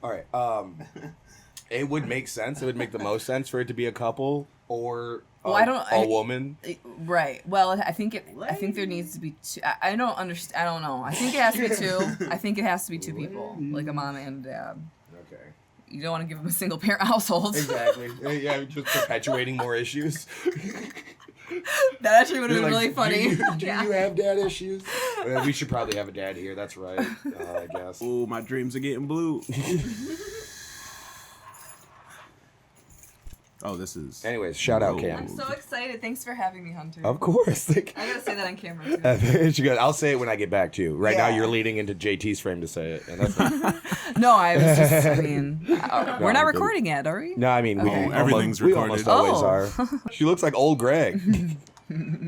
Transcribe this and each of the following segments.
All right. It would make sense. It would make the most sense for it to be a couple or a woman. Right. Well, I think there needs to be two. I don't understand. I don't know. I think it has to be two. I think it has to be two people, like a mom and a dad. Okay. You don't want to give them a single parent household. Exactly. Yeah, just perpetuating more issues. That actually would have been really funny. Do you have dad issues? We should probably have a dad here. That's right. I guess. Oh, my dreams are getting blue. Oh, this is... Anyways, shout out, Cam. I'm so excited. Thanks for having me, Hunter. Of course. I gotta say that on camera, too. I'll say it when I get back, too. Right now, you're leading into JT's frame to say it. And that's No, I was just, we're not recording yet, are we? No, I mean, everything's recorded. We almost always are. She looks like old Greg.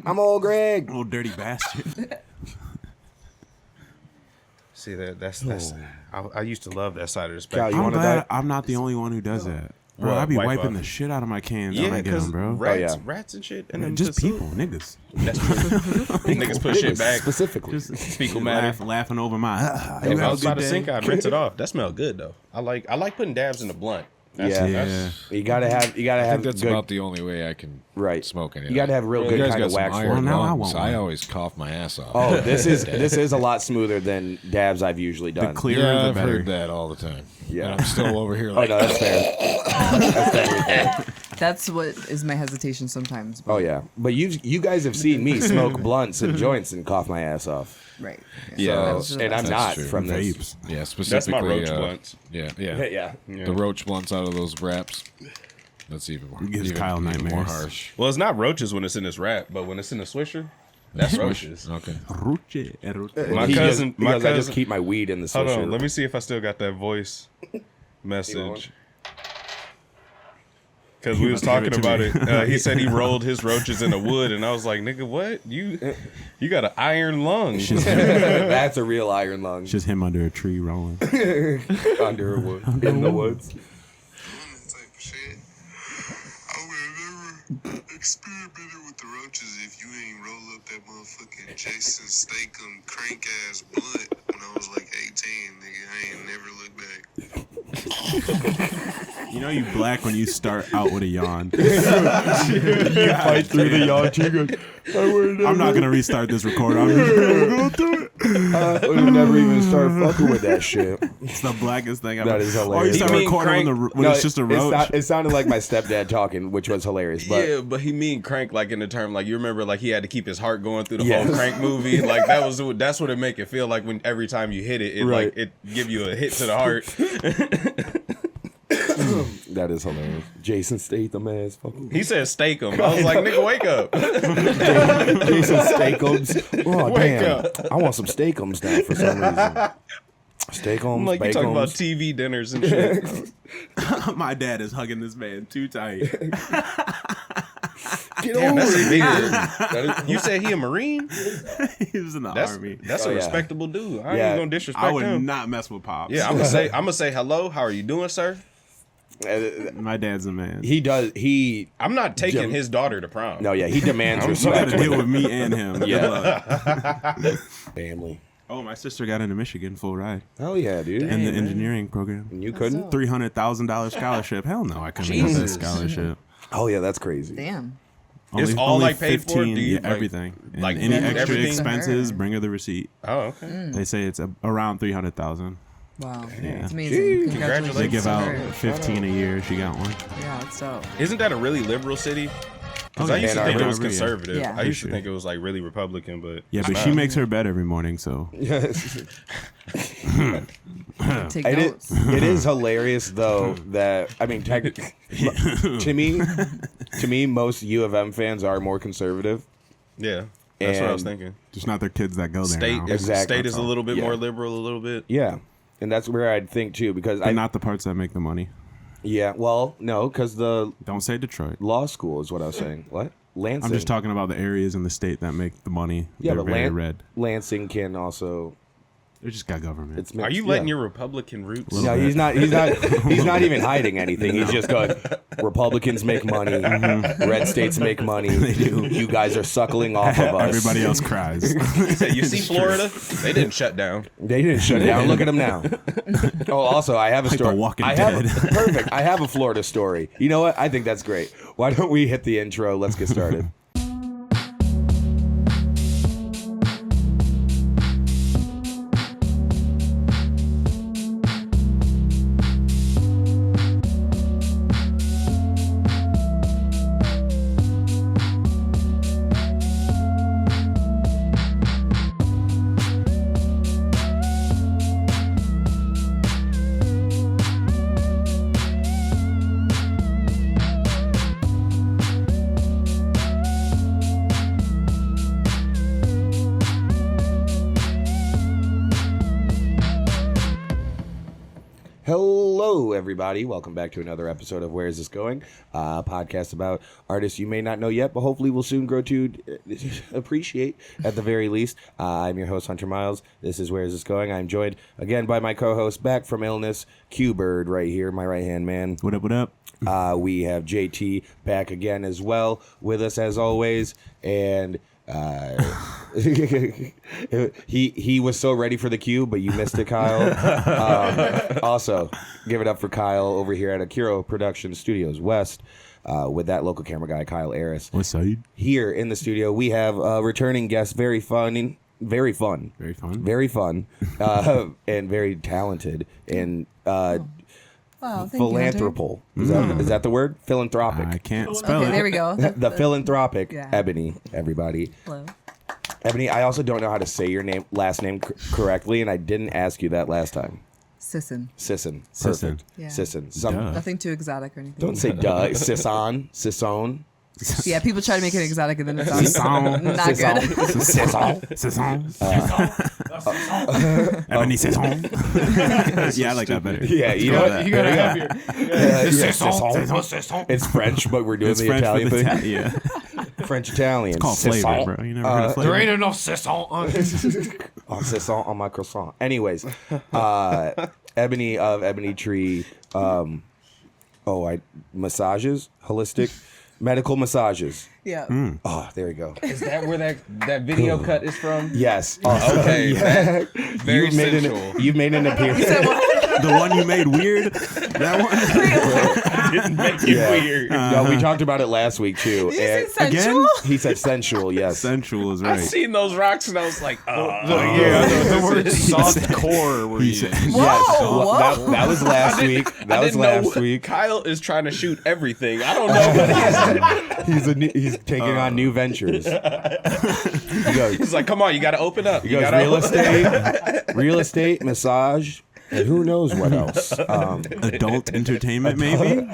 I'm old Greg. Old dirty bastard. See, that's I used to love that side of the spectrum. I'm glad I'm not the only one who does that. Bro, I be wiping the shit out of my cans when I get them, bro. Rats and shit. And then just people, niggas. That's true. Niggas push shit back. Specifically. Just fecal matter. Laughing over my... If I was by the sink, I'd rinse it off. That smelled good, though. I like putting dabs in the blunt. You gotta have. I think that's about the only way I can smoke anything. You gotta have real good kind of wax for it. Lungs. I always cough my ass off. Oh, this is a lot smoother than dabs I've usually done. The clearer, the I've better. heard that all the time. Yeah, and I'm still over here. Like, oh no, that's fair. That's fair. That's what is my hesitation sometimes. Oh yeah, but you guys have seen me smoke blunts and joints and cough my ass off. Right. Yeah, and I'm not true. from this. Vapes. Yeah, specifically. That's my roach blunts. Yeah. The roach blunts out of those wraps. That's even more. Gives Kyle even more nightmares. harsh. Well, it's not roaches when it's in this wrap, but when it's in the swisher, that's roaches. Okay. My cousin, I just keep my weed in the swisher. Hold on, let me see if I still got that voice message. Because we was talking about it. He said he rolled his roaches in the wood, and I was like, nigga, what? You got an iron lung. That's a real iron lung. Just him under a tree rolling. Under a wood. In the woods. Type of shit. I would have never experimented with the roaches if you ain't roll up that motherfucking Jason Statham crank ass blunt when I was like 18, nigga. I ain't never looked back. You know you black when you start out with a yawn. You fight through the yawn too. I'm not gonna restart this record. I'm just gonna go through it. I would never even start fucking with that shit. It's the blackest thing I've That is hilarious. Oh, you start recording when it's just a roach. It sounded like my stepdad talking, which was hilarious. But yeah, but he mean crank like in the term like you remember like he had to keep his heart going through the whole Crank movie. Like that's what it make it feel like when every time you hit it, like it give you a hit to the heart. That is hilarious. Jason Statham ass fucking. He said steak him. I was like, nigga, wake up. Jason Steakums. Oh Wake damn! up. I want some Steakums now for some reason. Steakums, Like you talking about Bacons. TV dinners and shit. My dad is hugging this man too tight. Get Damn, over that's it. big. You said he a Marine? He was in the That's army. That's a respectable dude. I Yeah. ain't gonna disrespect I would him. not mess with Pops. Yeah, I'm gonna say hello. How are you doing, sir? My dad's a man. He does. I'm not taking his daughter to prom. No, yeah, he demands You got respect. to deal with me and him. Yeah. Family. Oh, my sister got into Michigan full ride Hell yeah, dude. in the engineering program. And you couldn't? $300,000 scholarship. Hell no, I couldn't get that scholarship. Oh yeah, that's crazy. Damn. It's all, like, paid for? Do you, like, everything. And like, any food, extra everything? expenses, bring her the receipt. Oh, okay. They say it's around 300,000. Wow. Yeah. It's amazing. Jeez. Congratulations. They give to out her. 15 a year. She got one. Yeah, that's dope. Isn't that a really liberal city? Because I used to Ann think it Arbor. was conservative. Yeah. I used to For think it was like really Republican, but Yeah, but it's she not. makes her bed every morning, so Take It notes. it is hilarious though that I mean, to me, most U of M fans are more conservative. Yeah, that's what I was And- thinking. just not their kids that go there. State, now. Exactly. state is a little bit Yeah. more liberal, a little bit. Yeah, and that's where I'd think too because But not the parts that make the money. Yeah, well, no, because the Don't say Detroit. law school is what I was saying. What? Lansing. I'm just talking about the areas in the state that make the money. Yeah, They're but very red. Lansing can also They just got government. It's mixed. Are you letting your Republican roots? No, he's not. He's not even hiding anything. He's just going. Republicans make money. Red states make money. They do. You guys are suckling off of us. Everybody else cries. You see Florida? They didn't shut down. They didn't shut down. Look at them now. Oh, also, I have a Like story. The Walking Dead. Dead. Perfect. I have a Florida story. You know what? I think that's great. Why don't we hit the intro? Let's get started. Hello, everybody. Welcome back to another episode of Where Is This Going? A podcast about artists you may not know yet, but hopefully will soon grow to appreciate at the very least. I'm your host, Hunter Miles. This is Where Is This Going? I'm joined again by my co-host, back from illness, Q-Bird right here, my right-hand man. What up, what up? We have JT back again as well with us as always, and he was so ready for the cue, but you missed it, Kyle. Also, give it up for Kyle over here at Akiro Production Studios West with that local camera guy, Kyle Aris. What's up? Here in the studio, we have a returning guest, very fun, and very talented, and Wow, thank you, philanthropal. Is that the word? Philanthropic. I can't spell Okay, it. there we go. The philanthropic Yeah. Ebony, everybody. Hello. Ebony, I also don't know how to say your last name correctly, and I didn't ask you that last time. Sisson. Sisson. Sisson. Perfect. Yeah. Sisson. Duh. Nothing too exotic or anything. Don't say duh. Sisson. Sisson. Yeah, people try to make it exotic and then it sounds Sisson. not good. Sisson. Ebony Sisson. Yeah, I like that better. Yeah, you know that. You gotta have your. It's French, but we're doing It's the French Italian for the thing. Yeah. French-Italian. It's called flavor, bro. You never heard of flavor? There ain't enough Sisson. Sisson on my croissant. Anyways, Ebony of Ebony Tree. Massages, holistic, medical massages. Yeah. Oh, there you go. Is that where that video cut is from? Yes. Okay. Yeah. Very You've made sensual. you've made an appearance. The one you made weird? That one? Didn't make it weird. No, we talked about it last week too. Did you say And sensual? he said sensual. Yes. Sensual is I right. seen those rocks and I was like, The word soft core were used. Yes. Whoa, Well, that was last week. That was last week. Kyle is trying to shoot everything. I don't know what He's taking on new ventures. He goes, he's like, come on, you got to open up. he You goes gotta real estate, massage, and who knows what else. Adult entertainment, maybe?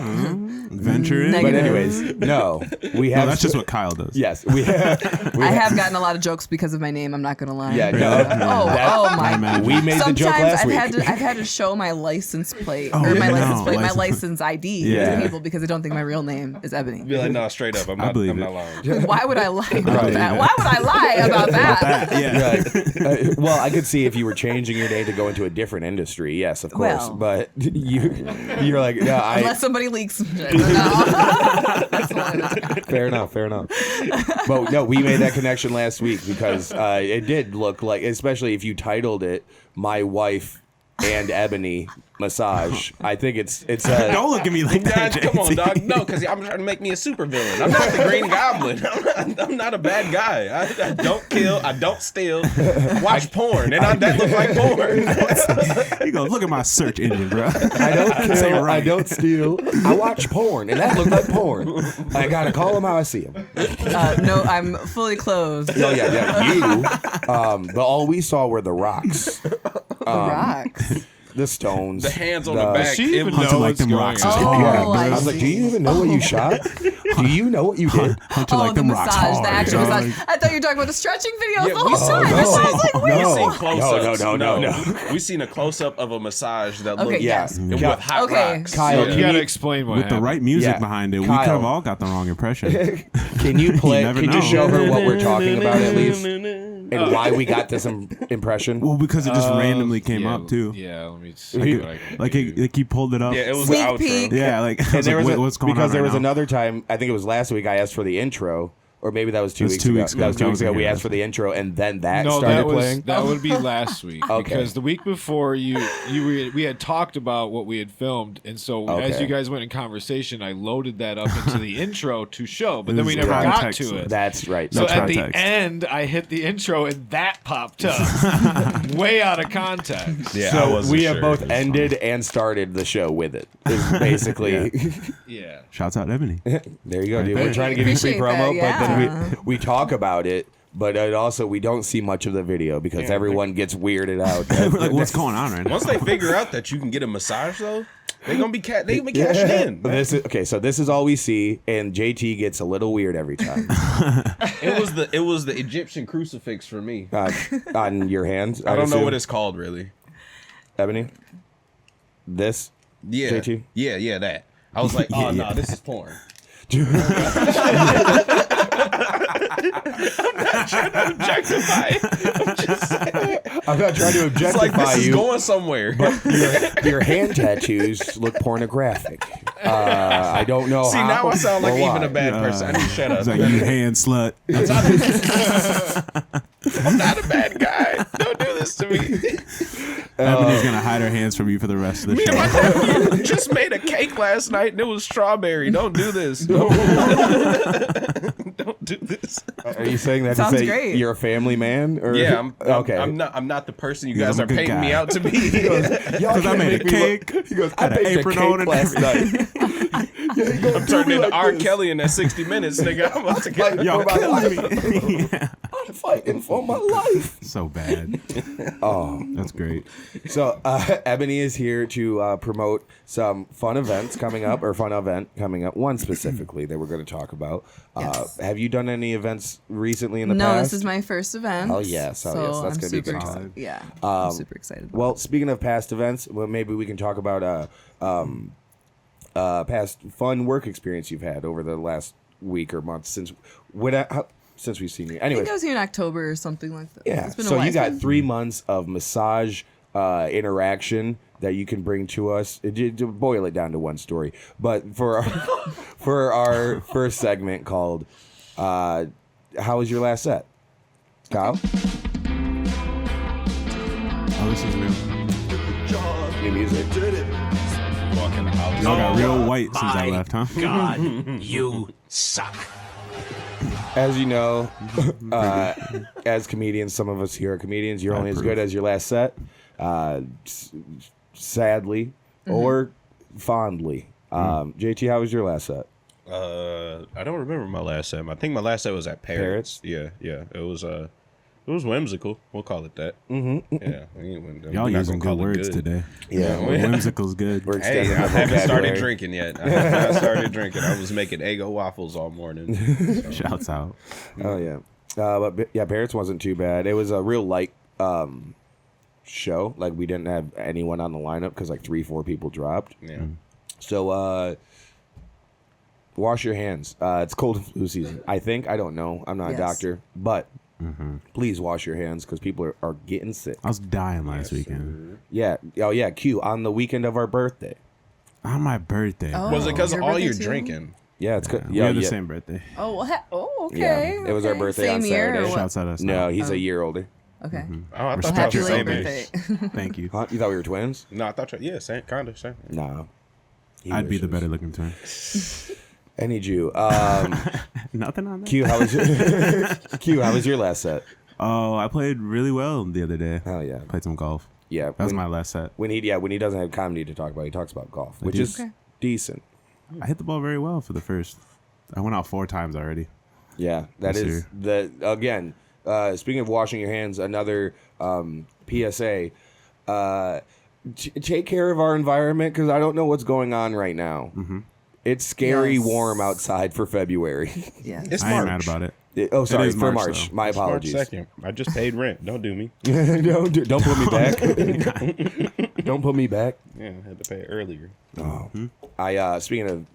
Venture in? But Negative. anyways, no, we No, have. that's just what Kyle does. Yes, we have. I have gotten a lot of jokes because of my name. I'm not gonna lie. Yeah, no. Oh my. imagine. We made the joke Sometimes last week. I've had to show my license plate Oh, or my yeah, license no, plate, my license- license ID Yeah. to people because they don't think my real name is Ebony. Be like, no, straight up. I'm not believe lying. Why would I lie about Right. that? Why would I lie about that? Yeah. Right. Well, I could see if you were changing your name to go into a different industry. Yes, of course. Well. But you're like, no, Unless somebody leaks some shit. No. That's not fair enough. But no, we made that connection last week because it did look like, especially if you titled it "My Wife and Ebony Massage." I think it's Don't look at me like that, God, come on, JT. dog. No, because I'm trying to make me a supervillain. I'm not the Green Goblin. I'm not a bad guy. I don't kill. I don't steal. I watch porn, and that look like porn. He goes, look at my search engine, bro. I don't Say it kill, right. I don't steal. I watch porn, and that looked like porn. I gotta call him how I see him. No, I'm fully clothed. Oh yeah, you. But all we saw were the rocks, The rocks. the stones, The hands on the back. She even Hunter know like what's them going rocks on. is Oh, hard, Yeah, bro. I was like, do you even know what you shot? Do you know what you did? Hunter Oh, like the them rocks massage, hard. the actual dog. massage. I thought you were talking about the stretching videos Yeah, the whole we time. saw- That's why I was like, wait. No. We seen close-ups. No. We seen a close-up of a massage that Okay, looked yes. with hot Okay. rocks. Kyle, You can gotta you- explain what With the happened. right music Yeah. behind it, we Kyle. could have all got the wrong impression. Can you play? never Can you know. show her what we're talking about at least? and why we got this impression? Well, because it just randomly came yeah, up too. Yeah, let me see. what I can Like do. he pulled it up. Yeah, it was Sneak the outro. peek. Yeah, like, I And was there like, was wait, what's going on because there right was now? another time. I think it was last week. I asked for the intro, or maybe that was 2 It was weeks 2 ago. weeks ago. That was 2 That weeks was ago. We here. asked for the intro, and then that No, started that was playing. that would be last week Okay. because the week before we had talked about what we had filmed, and so as Okay. you guys went in conversation, I loaded that up into the intro to show, but then we It was never got context. to it. That's right. So That's at the context. end, I hit the intro and that popped up, way out of context. Yeah, I So wasn't we have sure. both ended and started the show with it. Is basically, Yeah. Shouts out Ebony. there you go, dude. there. We're trying to give you free Appreciate promo, that, but yeah. then we talk about it. But it also, we don't see much of the video because everyone gets weirded out. We're like, what's going on right now? Once they figure out that you can get a massage, though, they gonna be cashing in. This is okay. So this is all we see, and JT gets a little weird every time It was the Egyptian crucifix for me. on your hands. I don't know assume. what it's called really. Ebony. This. Yeah, JT? yeah, that. I was like, oh no, this is porn. Objectify. I'm just saying. I'm not trying to It's like objectify this is you. going somewhere. Your hand tattoos look pornographic. I don't know. See, how now I sound like or even why. a bad person. I need to shut up. It's like, you hand slut. I'm not a bad guy. Don't do this to me. Ebony's gonna hide her hands from you for the rest of the Me and my show. nephew just made a cake last night and it was strawberry. Don't do this. Don't do this. Are you saying that to Sounds say great. you're a family man? Or? Yeah, I'm okay. I'm not the person you He goes, guys "I'm are a good painting me guy." out to be. Because I made a cake. He goes, I Had an baked a apron on cake and last night. I'm turning into R. Kelly in that 60 minutes, nigga. I'm about to get. Y'all For my killing me. Yeah. I'm fighting for my life. So bad. Oh, That's great. so Ebony is here to promote some fun events coming up, or fun event coming up. One specifically that we're going to talk about. Yes. Have you done any events recently in the No, past? this is my first event. Oh, yes. Oh, so yes. That's I'm gonna be a super good excited. time. Yeah, I'm super excited. Well, speaking of past events, well, maybe we can talk about past fun work experience you've had over the last week or month since since we've seen you. I Anyway, think I was here in October or something like that. yeah. It's been a So while. you got 3 months of massage interaction that you can bring to us. To boil it down to one story, but for our first segment called "How was your last set?" Kyle, Oh, this is new. new music. Walking the house. Y'all got real white since I left, huh? God, you suck. As you know, as comedians, some of us here are comedians. You're only as good as your last set. Sadly or fondly. JT, how was your last set? I don't remember my last set. I think my last set was at Parrots. Yeah. It was whimsical. We'll call it that. Mm-hmm. Yeah. Y'all using good words today. Yeah, Whimsical's good. we're Hey, extending I the haven't started vocabulary. drinking yet. I have not started drinking. I was making Eggo waffles all morning. Shouts out. Oh yeah, but yeah, Parrots wasn't too bad. It was a real light show. Like we didn't have anyone on the lineup because like 3-4 people dropped. Yeah. So wash your hands. It's cold and flu season. I think. I don't know. I'm not a Yes. doctor, but please wash your hands because people are getting sick. I was dying last weekend. Yeah. Oh yeah. Q on the weekend of our birthday. On my birthday. Oh. Was it because Your of all birthday you're too? drinking? Yeah, it's good. We Yeah, have the yeah. same birthday. Oh, okay. Yeah, it was our okay. birthday Same on year Saturday. or what? Shouts out us. No, he's a year older. Okay. Oh, I Well, thought happy you were late the same birthday. age. Thank you. Huh? You thought we were twins? No, I thought yeah, same kind of same. Nah. He I'd be the wishes. better looking twin. Any Jew. Nothing on that. Q, how was your Q? How was your last set? Oh, I played really well the other day. Hell yeah, Played some golf. yeah. That was my last set. when he doesn't have comedy to talk about, he talks about golf, which do. is Okay. decent. I hit the ball very well for the first. I went out 4 times already. Yeah, that Yes, is sir. the again. Speaking of washing your hands, another PSA. Take care of our environment because I don't know what's going on right now. Mm-hmm. It's scary Yes. warm outside for February. Yeah. It's I ain't March. mad about it. Oh, sorry, is for March, March. though. My March apologies. 2nd. I just paid rent. Don't do me. don't put me back. Don't put me back. Yeah, I had to pay earlier. Oh, I speaking of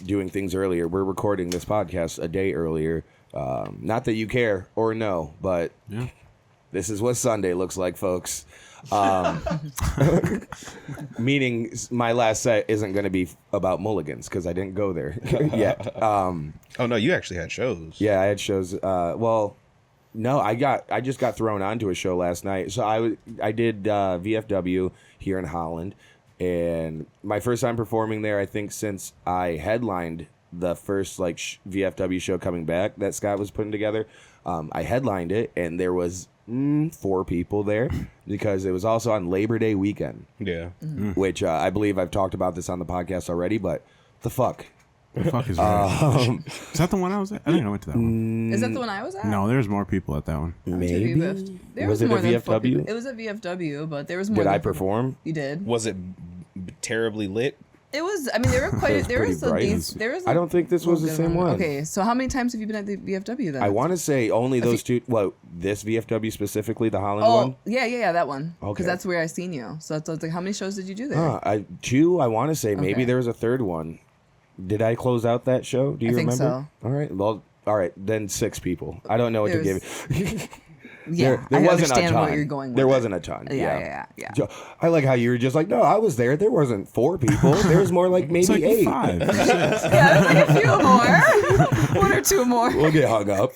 doing things earlier, we're recording this podcast a day earlier. Not that you care or know, but Yeah. This is what Sunday looks like, folks. Meaning my last set isn't going to be about mulligans because I didn't go there yet. Oh no, you actually had shows. Yeah, I had shows. Well, no, I just got thrown onto a show last night. So I did VFW here in Holland, and my first time performing there, I think, since I headlined the first like VFW show coming back that Scott was putting together. I headlined it, and there was 4 people there because it was also on Labor Day weekend. Yeah. Which I believe I've talked about this on the podcast already, but the fuck. The fuck is that? Is that the one I was at? I think I went to that one. Is that the one I was at? No, there's more people at that one. Maybe. There Was was it more a than 4 VFW? people. It was a VFW, but there was more. Did than I 4 people. perform? You did. Was it terribly lit? It was. I mean, there were quite. There pretty was a bright. decent. There was. I don't think this was the same one. Okay, so how many times have you been at the VFW then? I want to say only those two. Well, this VFW specifically, the Holland Oh, one. yeah, that one. Because Okay. that's where I seen you. So it's like, how many shows did you do there? 2. I want to say maybe Okay. there was a third one. Did I close out that show? Do you I think remember? so. All right. Well, all right. Then 6 people. I don't know what to give you. Yeah, there I wasn't understand a ton. what you're going with. There it. wasn't a ton. Yeah. So, I like how you were just like, no, I was there. There wasn't 4 people. There was more like maybe It's like 8. 5. Yeah, there's like a few more. 1 or 2 more. We'll get hung up.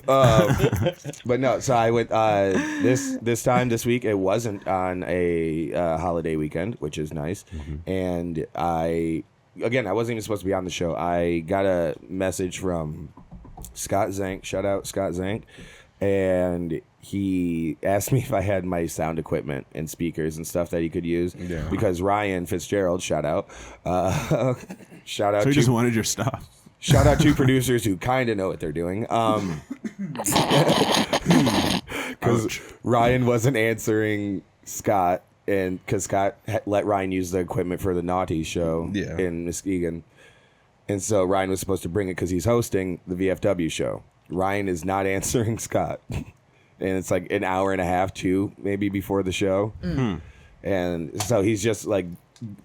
But no, so I went this week. It wasn't on a holiday weekend, which is nice. And I wasn't even supposed to be on the show. I got a message from Scott Zank. Shout out Scott Zank. And he asked me if I had my sound equipment and speakers and stuff that he could use. Yeah. Because Ryan Fitzgerald, shout out. Shout out So you to just wanted your stuff. Shout out to producers who kind of know what they're doing. Because Ryan wasn't answering Scott, and because Scott let Ryan use the equipment for the Naughty show in Muskegon. And so Ryan was supposed to bring it because he's hosting the VFW show. Ryan is not answering Scott. And it's like an hour and a half, 2, maybe before the show. And so he's just like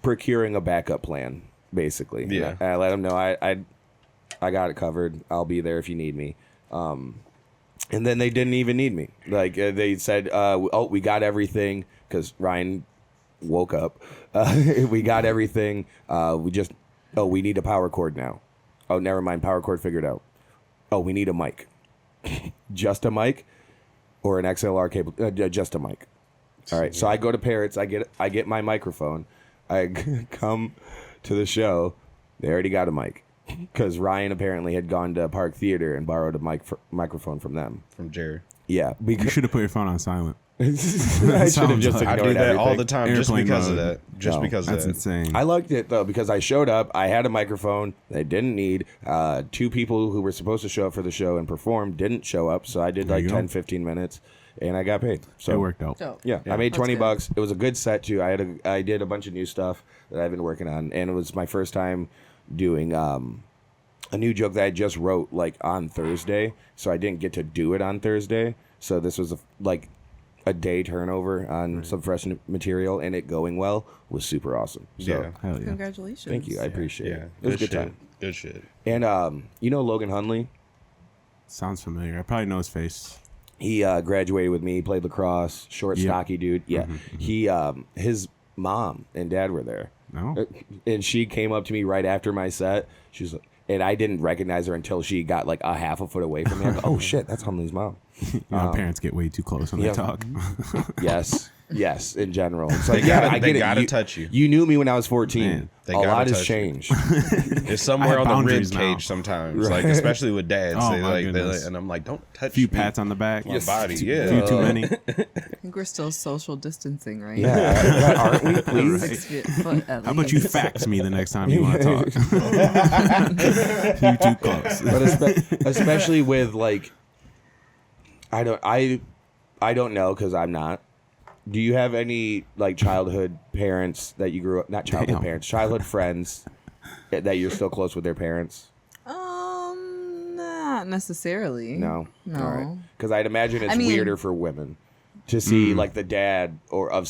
procuring a backup plan, basically. Yeah. And I let him know I got it covered. I'll be there if you need me. And then they didn't even need me. Like they said, we got everything because Ryan woke up. We got everything. We need a power cord now. Oh, never mind. Power cord figured out. Oh, we need a mic. Just a mic or an XLR cable? Just a mic. All right. So I go to Parrots. I get my microphone. I come to the show. They already got a mic. Because Ryan apparently had gone to Park Theater and borrowed a microphone from them. From Jared. Yeah. You should have put your phone on silent. I should have just I ignored do that all everything. the time just Airplane because of mode. that. Just No, because of That's that. insane. I liked it, though, because I showed up. I had a microphone. They didn't need. 2 people who were supposed to show up for the show and perform didn't show up. So I did There like you go. 10, 15 minutes, and I got paid. So It worked out. Dope. Yeah, I made That's good. $20. It was a good set, too. I did a bunch of new stuff that I've been working on, and it was my first time doing a new joke that I just wrote like on Thursday, so I didn't get to do it on Thursday. So this was a day turnover on some fresh material, and it going well was super awesome. So Yeah. Hell yeah. Congratulations. thank you, I appreciate Yeah. it. It was a good shit. time. Good shit. And you know Logan Hunley? Sounds familiar. I probably know his face. He graduated with me. He played lacrosse. Short, Yeah. stocky dude. Yeah. He his mom and dad were there. No. And she came up to me right after my set. She was, and I didn't recognize her until she got like a half a foot away from me. I go, oh shit, that's Hunley's mom. You know, parents get way too close when yeah. they talk. Yes, in general. It's like, They gotta- I they get it. gotta touch you. You knew me when I was 14. Man, they a gotta lot has touch you. changed. It's somewhere I have on the rib boundaries now. cage sometimes, Right. like especially with dads. Oh, they my like, goodness. and I'm like, don't touch A few me. pats on the back. My body. Yeah. A few too many. I think we're still social distancing, right? Yeah, aren't we? Please. 6 foot at How about you least. fax me the next time you want to talk? You too close. But especially with like, I don't know because I'm not. Do you have any like childhood parents that you grew up? Not childhood Damn. parents, childhood friends that you're still close with their parents? Not necessarily. No. No. All right. Because I'd imagine it's I mean- weirder for women to see like the dad or of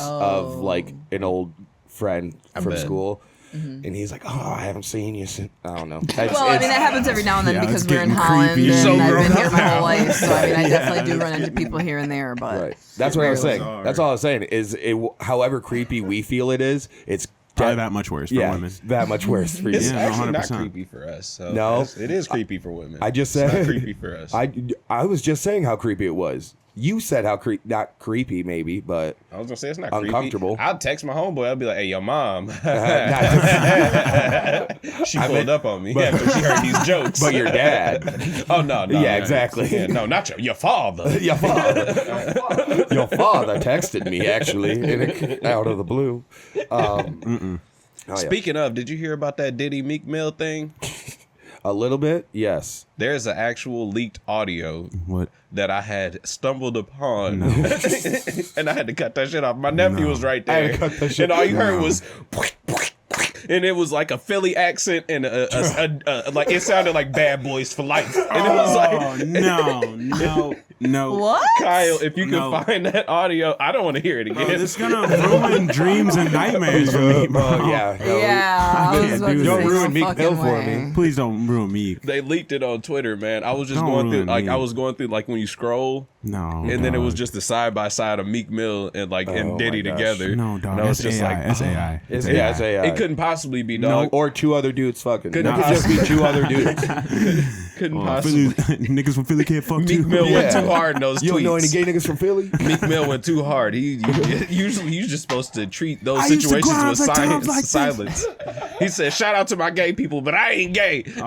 like an old friend from bet. school. and he's like, "Oh, I haven't seen you since." I don't know. Well, I mean, that happens every now and then Yeah, because it's we're in getting Holland creepy. and So I've grown been here up my whole now. life. So I mean, I definitely do run into people here and there, but Right. That's what I was saying. bizarre. That's all I was saying. Is it, however creepy we feel it is, it's Probably that much worse for women. that much worse for you. It's Yeah, actually not 100%. creepy for us. So No. it is creepy for women. I just It's said not creepy for us. I was just saying how creepy it was. You said how not creepy maybe, but I was gonna say it's not uncomfortable. creepy. I'll text my homeboy. I'll be like, "Hey, your mom." She I pulled meant- up on me after she heard these jokes. but your dad. Oh no! Yeah, exactly. Yeah, no, not your father. Your father. Your father texted me actually out of the blue. Oh, yeah. Speaking of, did you hear about that Diddy Meek Mill thing? A little bit, yes. There's an actual leaked audio What? that I had stumbled upon, and I had to cut that shit off. My nephew was right I had there, to cut that shit and all you heard was, and it was like a Philly accent, and like it sounded like Bad Boys for Life, and it was like, no. what? Kyle, if you can No. find that audio, I don't want to hear it again. It's gonna ruin dreams and nightmares for me, bro. Yeah. no, Yeah, I was can't about to do say, that. Don't ruin no Meek fucking Mill for way. me. Please don't ruin me. They leaked it on Twitter, man. I was just Don't going through, ruin like, me. I was going through, like, when you scroll, No. and then it was dog. just the side by side of Meek Mill and like and Oh Diddy my gosh. together. No, dog. No, it's That's just AI. like That's AI. It's AI. it couldn't possibly be No. dog. Or two other dudes fucking. Couldn't It could just be two other dudes. Couldn't Oh, possibly. Philly, niggas from Philly can't fuck Meek too. Mill went Yeah. too hard in those You don't know any tweets. gay niggas from Philly? Meek Mill went too hard. He usually you're just supposed to treat those I used to situations grind with like times like this. silence. He said, "Shout out to my gay people, but I ain't gay." It's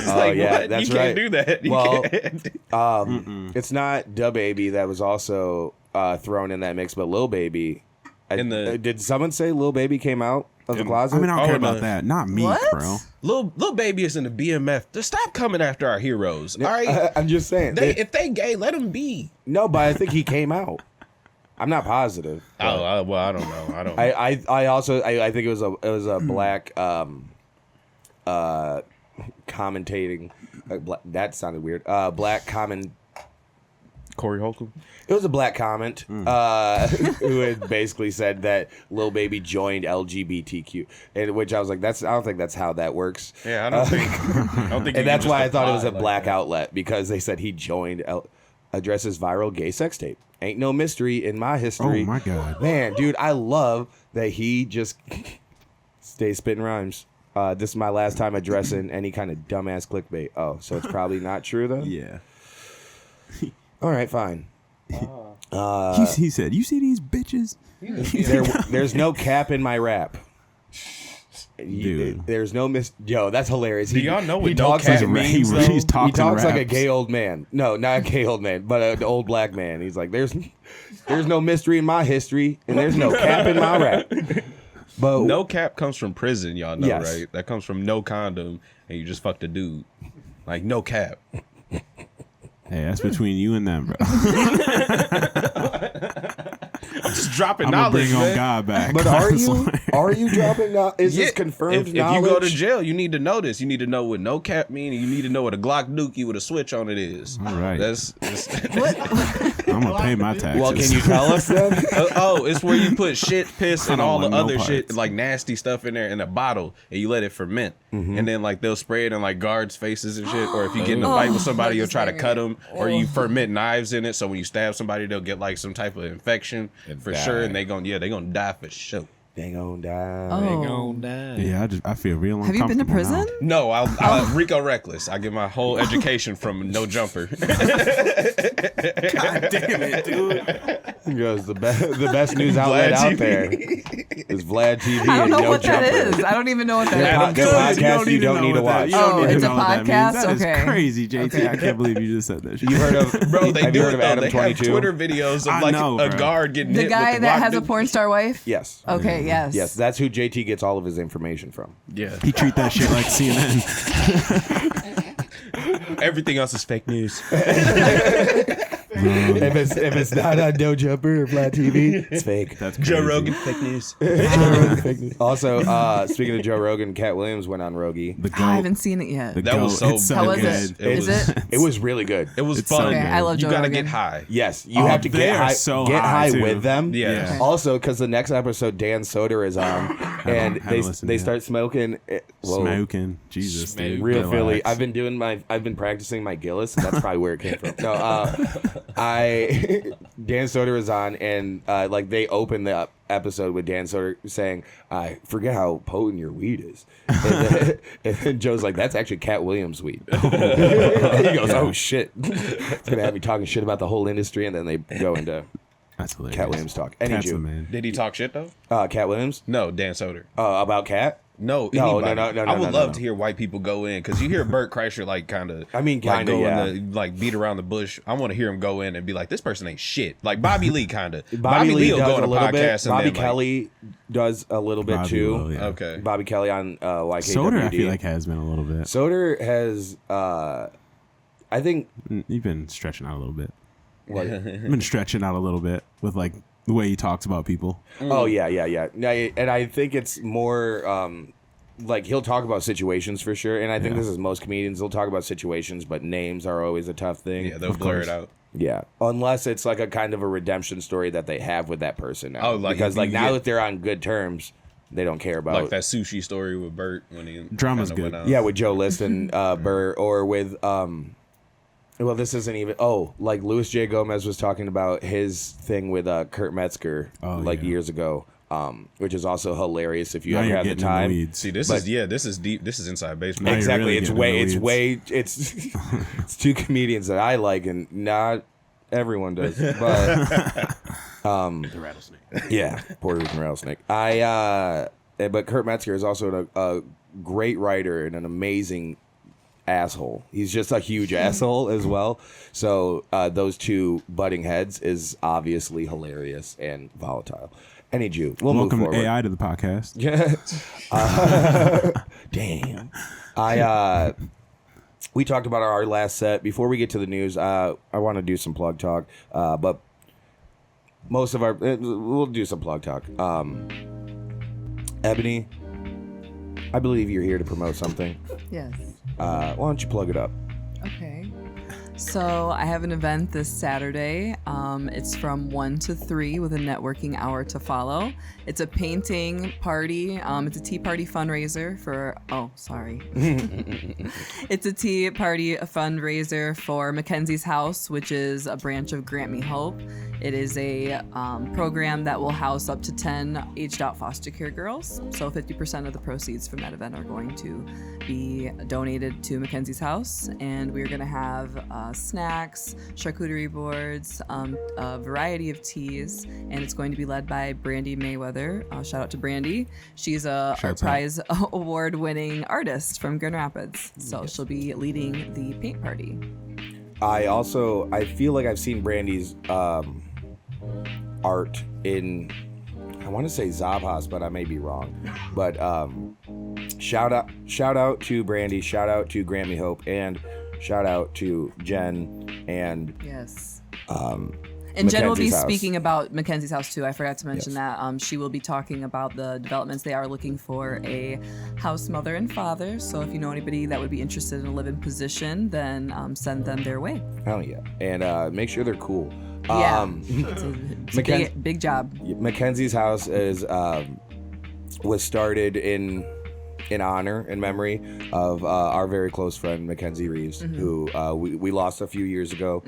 like, yeah, what? that's You can't right. do that. You Well, can't. It's not DaBaby that was also thrown in that mix, but Lil Baby. Did someone say Lil Baby came out of the closet? I mean, I don't Oh, care no. about that. Not me, What? bro. Lil Baby is in the BMF. Just stop coming after our heroes. All right. I'm just saying. If they gay, let them be. No, but I think he came out. I'm not positive. Oh, well, I don't know. I don't. I also think it was a black commentating. That sounded weird. Black comment. Corey Holcomb. It was a black comment who had basically said that Lil Baby joined LGBTQ, and which I was like, I don't think that's how that works. Yeah, I don't think. I don't think. And that's why I thought it was a black outlet, because they said he joined addresses viral gay sex tape. Ain't no mystery in my history. Oh, my God. Man, dude, I love that he just stays spitting rhymes. This is my last time addressing any kind of dumbass clickbait. Oh, so it's probably not true then? Yeah. All right, fine. He said, "You see these bitches?" There's no cap in my rap. Dude. There's no Yo, that's hilarious. Do y'all know what he no talks cap like means, though? He's he talking talks like a raps. gay old man. No, not a gay old man, but an old black man. He's like, there's no mystery in my history, and there's no cap in my rap. But No cap comes from prison, y'all know, Yes. right? That comes from no condom, and you just fucked a dude. Like, no cap. Hey, that's between you and them, bro. I'm just dropping I'm gonna knowledge, bring on man. God back. But are you dropping? Is this confirmed if knowledge? you go to jail, you need to know this. You need to know what no cap means, and you need to know what a Glock dookie with a switch on it is. All right. That's I'm gonna pay my taxes. Well, can you tell us then? it's where you put shit, piss, I and don't all the want no other shit, parts. like nasty stuff in there in a bottle, and you let it ferment. And then like they'll spray it in like guards' faces and shit. Or if you get in a fight with somebody, you'll try to cut them, or you ferment knives in it. So when you stab somebody, they'll get like some type of infection And for die. sure, and they gonna die for sure. They gonna die. Oh. Yeah, I feel real Have you been to uncomfortable prison? now. No, I'll Rico Reckless. I get my whole education from No Jumper. God damn it, dude. He goes, the best news outlet Vlad out TV. there is Vlad TV I don't and know No what Jumper. that is. I don't even know what The that is. podcast you don't need to watch. You don't Oh, need to it's a know what that means. podcast? That is Okay. crazy, JT. Okay. I can't believe you just said that shit. You heard of Bro, they have do you heard it of though. Adam They 22? have Twitter videos of I like know, a bro. guard getting The hit guy with the that Glock has a dookie. porn star wife? Yes. Okay, yes. Yes, that's who JT gets all of his information from. Yeah. He treat that shit like CNN. Everything else is fake news. if it's not on No Jumper or Flat TV, it's fake. That's Joe crazy. Rogan fake news. Also, speaking of Joe Rogan, Cat Williams went on Rogie. The I goat. haven't seen it yet. The That was goat. so It's so How was good. it? Is it? It was really good. It was It's fun. so Okay, I love Joe You gotta Rogan. get high. Yes, you Oh, have to they get are high, so get high, high too. with them. Yeah. Okay. Also, because the next episode, Dan Soder is on, and had to listen they to start smoking. Whoa. Smoking. Jesus, dude. Real Relax. Philly. I've been practicing my Gillis. And that's probably where it came from. No, Dan Soder is on, and like they open the episode with Dan Soder saying, "I forget how potent your weed is," and then Joe's like, "That's actually Cat Williams' weed." And he goes, "Oh shit!" It's gonna have me talking shit about the whole industry, and then they go into That's hilarious. Cat Williams talk. Any Cat's the Jew. man. Did he talk shit though? Cat Williams No, Dan Soder. about Cat. No, No, anybody. no, I would love no. to hear white people go in because you hear Bert Kreischer like kind of. I mean, like kinda, go yeah. in the, like beat around the bush. I want to hear him go in and be like, this person ain't shit. Like Bobby Lee kind of. Bobby Lee will does go on a a little bit. podcast and Bobby then, like, Kelly does a little bit Bobby too. will, yeah. Okay. Bobby Kelly on YKWd. Soder, I feel like, has been a little bit. Soder has, I think, You've been stretching out a little bit. what? You've been stretching out a little bit with like the way he talks about people. Oh yeah. And I think it's more like he'll talk about situations for sure. And I think this is most comedians. They'll talk about situations, but names are always a tough thing. Yeah, they'll blur it out. Yeah, unless it's like a kind of a redemption story that they have with that person now. Oh, like because if like you now get- that they're on good terms, they don't care about Like that sushi story with Bert when he Drama's kinda good. Oh. went out. Yeah, with Joe List and Burr, or with well, this isn't even. Oh, like Louis J. Gomez was talking about his thing with Kurt Metzger yeah. years ago, which is also hilarious if you Now ever you're have the getting in time. weeds. See, this is deep. This is inside baseball. Now you're Exactly, really it's getting in the way weeds. it's two comedians that I like, and not everyone does, but The rattlesnake. yeah, Puerto Rican rattlesnake. But Kurt Metzger is also a great writer and an amazing asshole. He's just a huge asshole as well. So those two butting heads is obviously hilarious and volatile. Any Jew. We'll Welcome move forward. AI to the podcast. Yeah. Damn. We talked about our last set. Before we get to the news, I want to do some plug talk. But most of our we'll do some plug talk. Ebony, I believe you're here to promote something. Yes. Why don't you plug it up? Okay. So I have an event this Saturday. It's from 1 to 3 with a networking hour to follow. It's a painting party. It's a tea party fundraiser for, it's a tea party fundraiser for Mackenzie's House, which is a branch of Grant Me Hope. It is a program that will house up to 10 aged out foster care girls. So 50% of the proceeds from that event are going to be donated to Mackenzie's House. And we're going to have snacks, charcuterie boards, a variety of teas, and it's going to be led by Brandy Mayweather. Shout out to Brandy. She's a prize award-winning artist from Grand Rapids, so she'll be leading the paint party. I feel like I've seen Brandy's art in, I want to say Zabhas, but I may be wrong. But shout out to Brandy, shout out to Grant Me Hope, and shout out to Jen and Yes. And Jen will be Mackenzie's House. speaking about Mackenzie's House too. I forgot to mention Yes. that. She will be talking about the developments. They are looking for a house mother and father. So if you know anybody that would be interested in a live-in position, then send them their way. Hell yeah, and make sure they're cool. Yeah, it's a big job. Mackenzie's House is was started in honor and memory of our very close friend Mackenzie Reeves, who we lost a few years ago.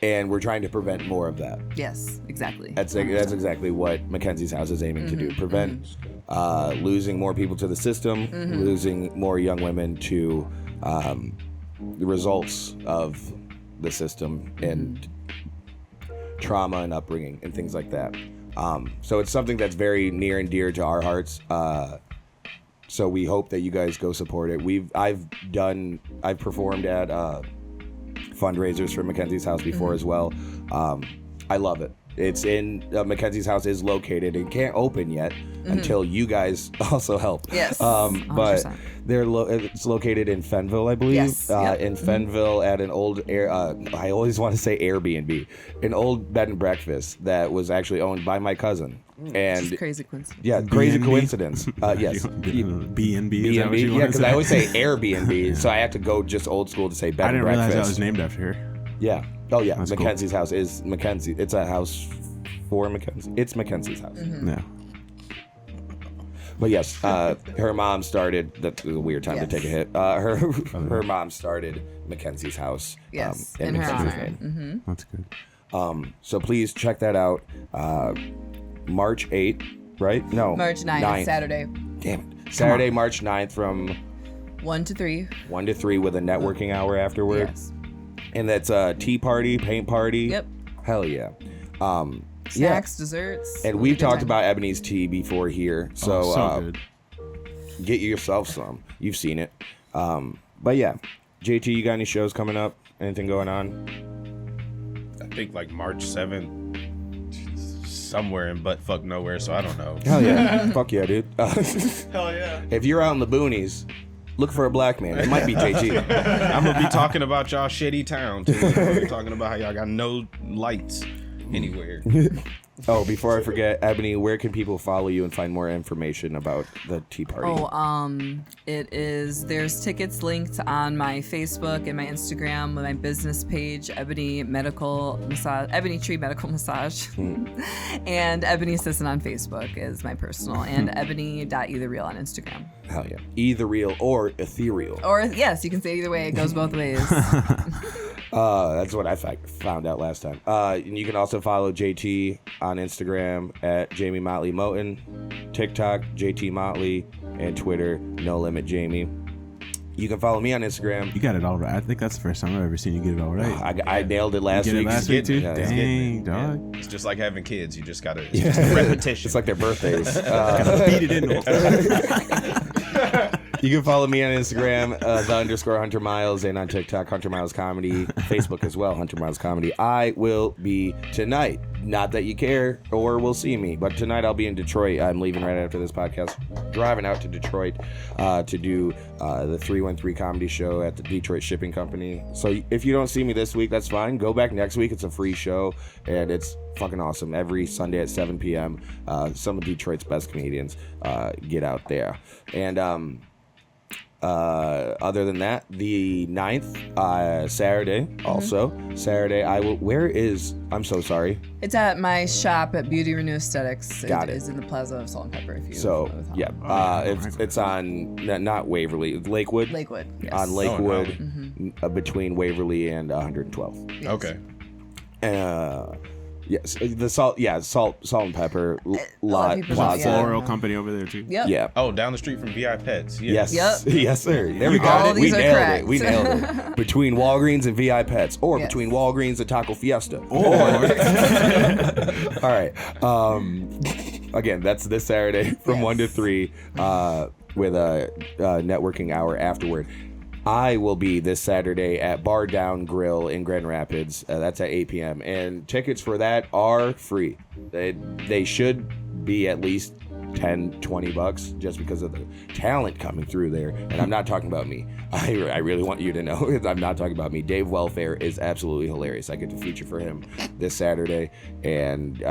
And we're trying to prevent more of that. Yes, exactly. That's exactly what Mackenzie's House is aiming to do. Prevent losing more people to the system, losing more young women to the results of the system and trauma and upbringing and things like that. So it's something that's very near and dear to our hearts. So we hope that you guys go support it. I've performed at fundraisers for Mackenzie's House before as well. I love it. It's in Mackenzie's house is located and can't open yet until you guys also help. Yes, but 100%. it's located in Fenville, I believe. Yes, yep. In Fenville at an old I always want to say Airbnb, an old bed and breakfast that was actually owned by my cousin. And Just crazy coincidence. yeah, crazy B&B? coincidence. Yes. B&B. B&B, yeah, because I always say Airbnb, so I have to go just old school to say bed I and didn't breakfast. realize that was named after her. Yeah. Oh yeah. That's Mackenzie's house is Mackenzie. It's a house for Mackenzie. It's Mackenzie's house. Yeah. But yes, her mom started. That's a weird time to Yes. take a hit. Her mom started Mackenzie's house. Yes, In in her Mackenzie's honor. name. That's good. So please check that out. March 8th, right? No. March 9th, Saturday, Damn it. Saturday, March 9th from 1 to 3. 1 to 3 with a networking hour afterward. Yes. And that's a tea party, paint party. Yep. Hell yeah. Snacks, desserts. And it'll we've be a good talked time. about Ebony's tea before here. So, So good. get yourself some. You've seen it. But yeah. JT, you got any shows coming up? Anything going on? I think like March 7th, somewhere in buttfuck nowhere. So I don't know. Hell yeah. Fuck yeah, dude. Hell yeah. If you're out in the boonies, look for a black man. It might be JT. I'm gonna be talking about y'all shitty town too. We're talking about how y'all got no lights anywhere. Oh, before I forget, Ebony, where can people follow you and find more information about the tea party? There's tickets linked on my Facebook and my Instagram with my business page, Ebony Tree Medical Massage, and Ebony Sisson on Facebook is my personal, and ebony.eitherreal on Instagram. Hell yeah. Either real or ethereal. Or yes, you can say it either way. It goes both ways. That's what I found out last time. And you can also follow JT on Instagram at Jamie Motley Moten, TikTok JT Motley, and Twitter No Limit Jamie. You can follow me on Instagram. You got it all right. I think that's the first time I've ever seen you get it all right. I nailed it last You get week. it last week too? Yeah, it's Dang, dog. It's just like having kids. You just gotta it's just repetition. It's like their birthdays. Beat it into them. You can follow me on Instagram, _Hunter Miles, and on TikTok, Hunter Miles Comedy, Facebook as well, Hunter Miles Comedy. I will be tonight. Not that you care or will see me, but tonight I'll be in Detroit. I'm leaving right after this podcast, driving out to Detroit to do the 313 comedy show at the Detroit Shipping Company. So if you don't see me this week, that's fine. Go back next week. It's a free show, and it's fucking awesome. Every Sunday at 7 p.m., some of Detroit's best comedians get out there. And other than that, the 9th, Saturday, also Saturday, I'm so sorry. It's at my shop at Beauty Renew Aesthetics. Got it. It is in the Plaza of Salt and Pepper. If you So know yeah, it's on not Waverly, Lakewood. Lakewood. Yes. On Lakewood, between Waverly and 112. Yes. Okay. Yes, the salt and pepper lot people plaza. don't- Floral company over there too. Yep. Yeah. Oh, down the street from VI Pets. Yeah. Yes. Yep. Yes, sir. There we All go. We these are nailed correct. it. We nailed it. Between Walgreens and VI Pets, or Yes. between Walgreens and Taco Fiesta. Or All right. Again, that's this Saturday from 1 to 3 with a networking hour afterward. I will be this Saturday at Bar Down Grill in Grand Rapids. That's at 8 p.m. And tickets for that are free. They should be at least $10-20 just because of the talent coming through there. And I'm not talking about me. I really want you to know I'm not talking about me. Dave Welfare is absolutely hilarious. I get to feature for him this Saturday, and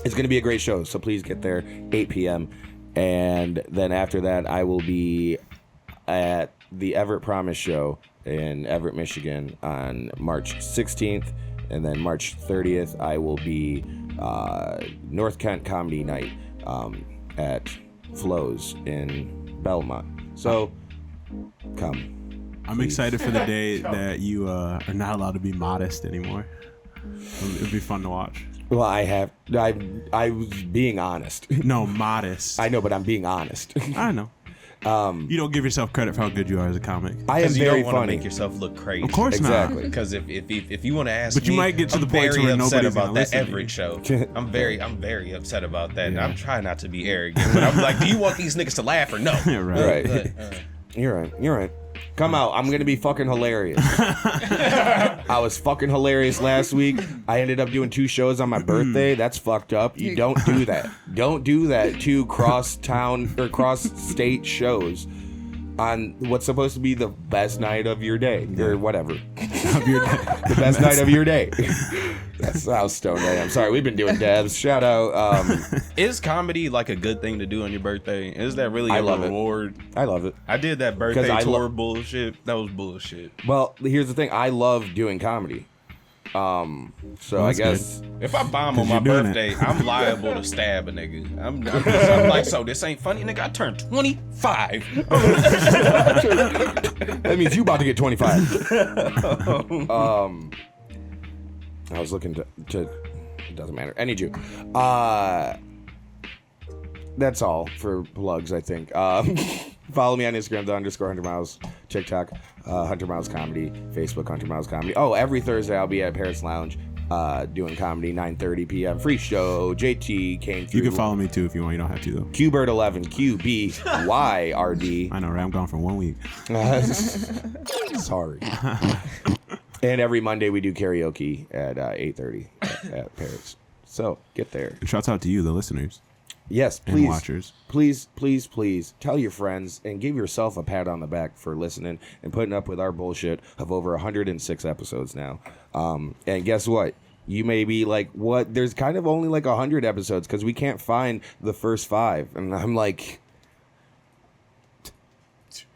it's going to be a great show. So please get there 8 p.m. And then after that, I will be at the Everett Promise Show in Everett, Michigan on March 16th. And then March 30th, I will be North Kent Comedy Night at Flo's in Belmont. So, come. I'm excited for the day that you are not allowed to be modest anymore. It'll be fun to watch. Well, I was being honest. No, modest. I know, but I'm being honest. I know. You don't give yourself credit for how good you are as a comic. I am Because you very don't want to funny. make yourself look crazy. Of course Exactly. not. Because if you want to ask But you me, might get to I'm the point very where upset nobody's about gonna that listen to every you. show. I'm very upset about that. Yeah. I'm trying not to be arrogant, but I'm like, do you want these niggas to laugh or no? Yeah, right. Right. You're right. Come out. I'm going to be fucking hilarious. I was fucking hilarious last week. I ended up doing 2 shows on my birthday. That's fucked up. You don't do that. Don't do that. 2 cross-town or cross-state shows on what's supposed to be the best night of your day or whatever. The best night of your day. That's how stoned I am. Sorry, we've been doing dabs. Shout out. Is comedy like a good thing to do on your birthday? Is that really a reward? I love it. I did that birthday tour bullshit. That was bullshit. Well, here's the thing. I love doing comedy. So I guess if I bomb on my birthday, I'm liable to stab a nigga. I'm like, so this ain't funny, nigga. I turned 25. That means you about to get 25. I was looking to it doesn't matter. I need you. That's all for plugs, I think. Follow me on Instagram, _100miles, TikTok, 100 Miles Comedy, Facebook, 100 Miles Comedy. Oh, every Thursday I'll be at Parrots Lounge doing comedy, 9:30 p.m. Free show. JT came through. You can follow me too if you want. You don't have to though. Qbird11, QBYRD. I know, right? I'm gone for 1 week. Sorry. And every Monday we do karaoke at 8:30 at Parrots. So get there. And shouts out to you, the listeners. Yes, and please, watchers. Please tell your friends and give yourself a pat on the back for listening and putting up with our bullshit of over 106 episodes now. And guess what? You may be like, what? There's kind of only like 100 episodes because we can't find the first 5. And I'm like,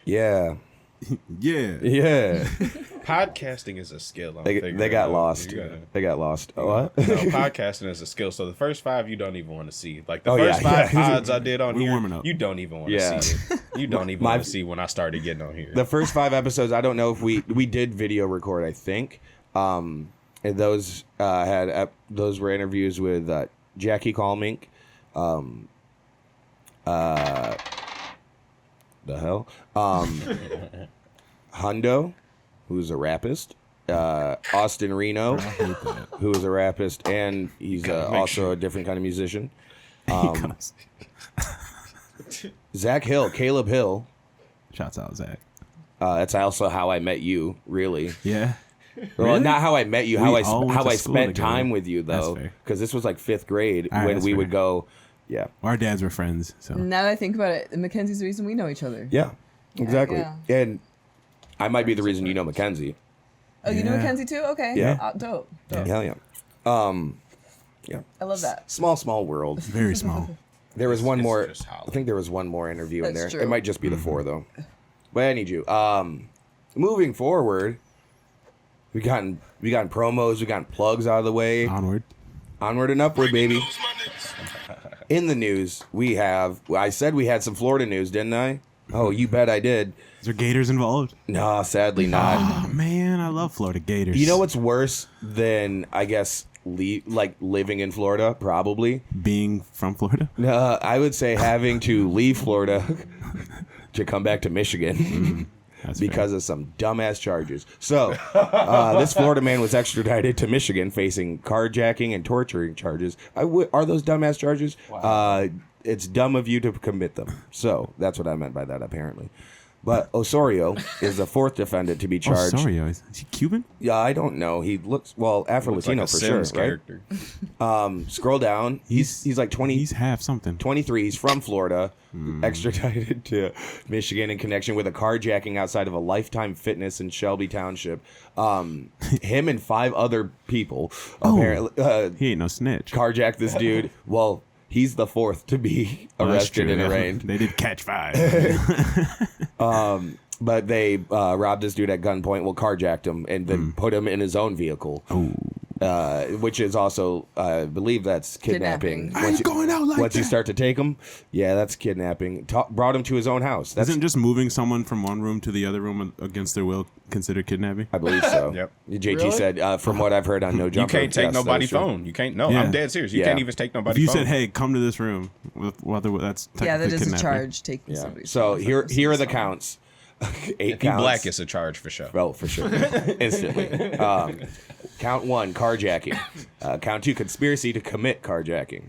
yeah. Yeah. Podcasting is a skill. They got lost. They got lost. What? No, podcasting is a skill. So the first 5 you don't even want to see. Like the first 5 pods I did on here, warming up. You don't even want to see it. You don't even want to see when I started getting on here. The first 5 episodes, I don't know if we did video record. I think, and those those were interviews with Jackie Kalmink, the hell, Hundo, who's a rapist, Austin Reno, who is a rapist, and he's also a different kind of musician. Zach Hill, Caleb Hill. Shouts out, Zach. That's also how I met you, really. Yeah. Well, Really? not how I met you, We how all went I to school spent together. time with you, though. That's fair. Because this was like 5th grade All right, when that's we fair. would go. Yeah. Our dads were friends, so. Now that I think about it, Mackenzie's the reason we know each other. Yeah. Exactly. Yeah. And I might be the reason you know Mackenzie. Oh, you know Yeah. Mackenzie too? Okay. Yeah. Dope. Hell yeah. Yeah. I love that. Small world. Very small. There was one It's more. just hollow. I think there was one more interview in there. That's true. It might just be the 4 though. But I need you. Moving forward, we gotten promos, we gotten plugs out of the way. Onward. Onward and upward, baby. In the news, I said we had some Florida news, didn't I? Oh, you bet I did. Is there gators involved? No, sadly not. Oh, man, I love Florida gators. You know what's worse than, I guess, living in Florida? Probably. Being from Florida? No, I would say having to leave Florida to come back to Michigan. That's because fair. of some dumbass charges. So, this Florida man was extradited to Michigan facing carjacking and torturing charges. Are those dumbass charges? Wow. It's dumb of you to commit them. So, that's what I meant by that, apparently. But Osorio is the 4th defendant to be charged. Osorio, is he Cuban? Yeah, I don't know. He looks, Afro-Latino like a for Sims sure, character. right? Scroll down. He's like 20. He's half something. 23. He's from Florida, extradited to Michigan in connection with a carjacking outside of a Lifetime Fitness in Shelby Township. Him and 5 other people apparently He ain't no snitch. carjacked this dude. Well, he's the 4th to be arrested and arraigned. They did catch 5. But they robbed this dude at gunpoint, carjacked him, and then put him in his own vehicle. Which is also, I believe that's kidnapping. Kidnapping. I ain't going out like Once you that. start to take him, yeah, that's kidnapping. Brought him to his own house. That's, Isn't just moving someone from one room to the other room against their will considered kidnapping? I believe so. Yep. JT said, from what I've heard on No You Jumper. can't take yes, that nobody's is true. phone. You can't. No, Yeah. I'm dead serious. You Yeah. can't even take If nobody's you phone. said, "Hey, come to this room," that's technically Yeah, that is a kidnapping. charge taking Yeah. somebody's So phone. here are the counts. 8 If counts. you black, it's a charge for sure. Oh, for sure. Instantly. Count 1, carjacking. Count 2, conspiracy to commit carjacking.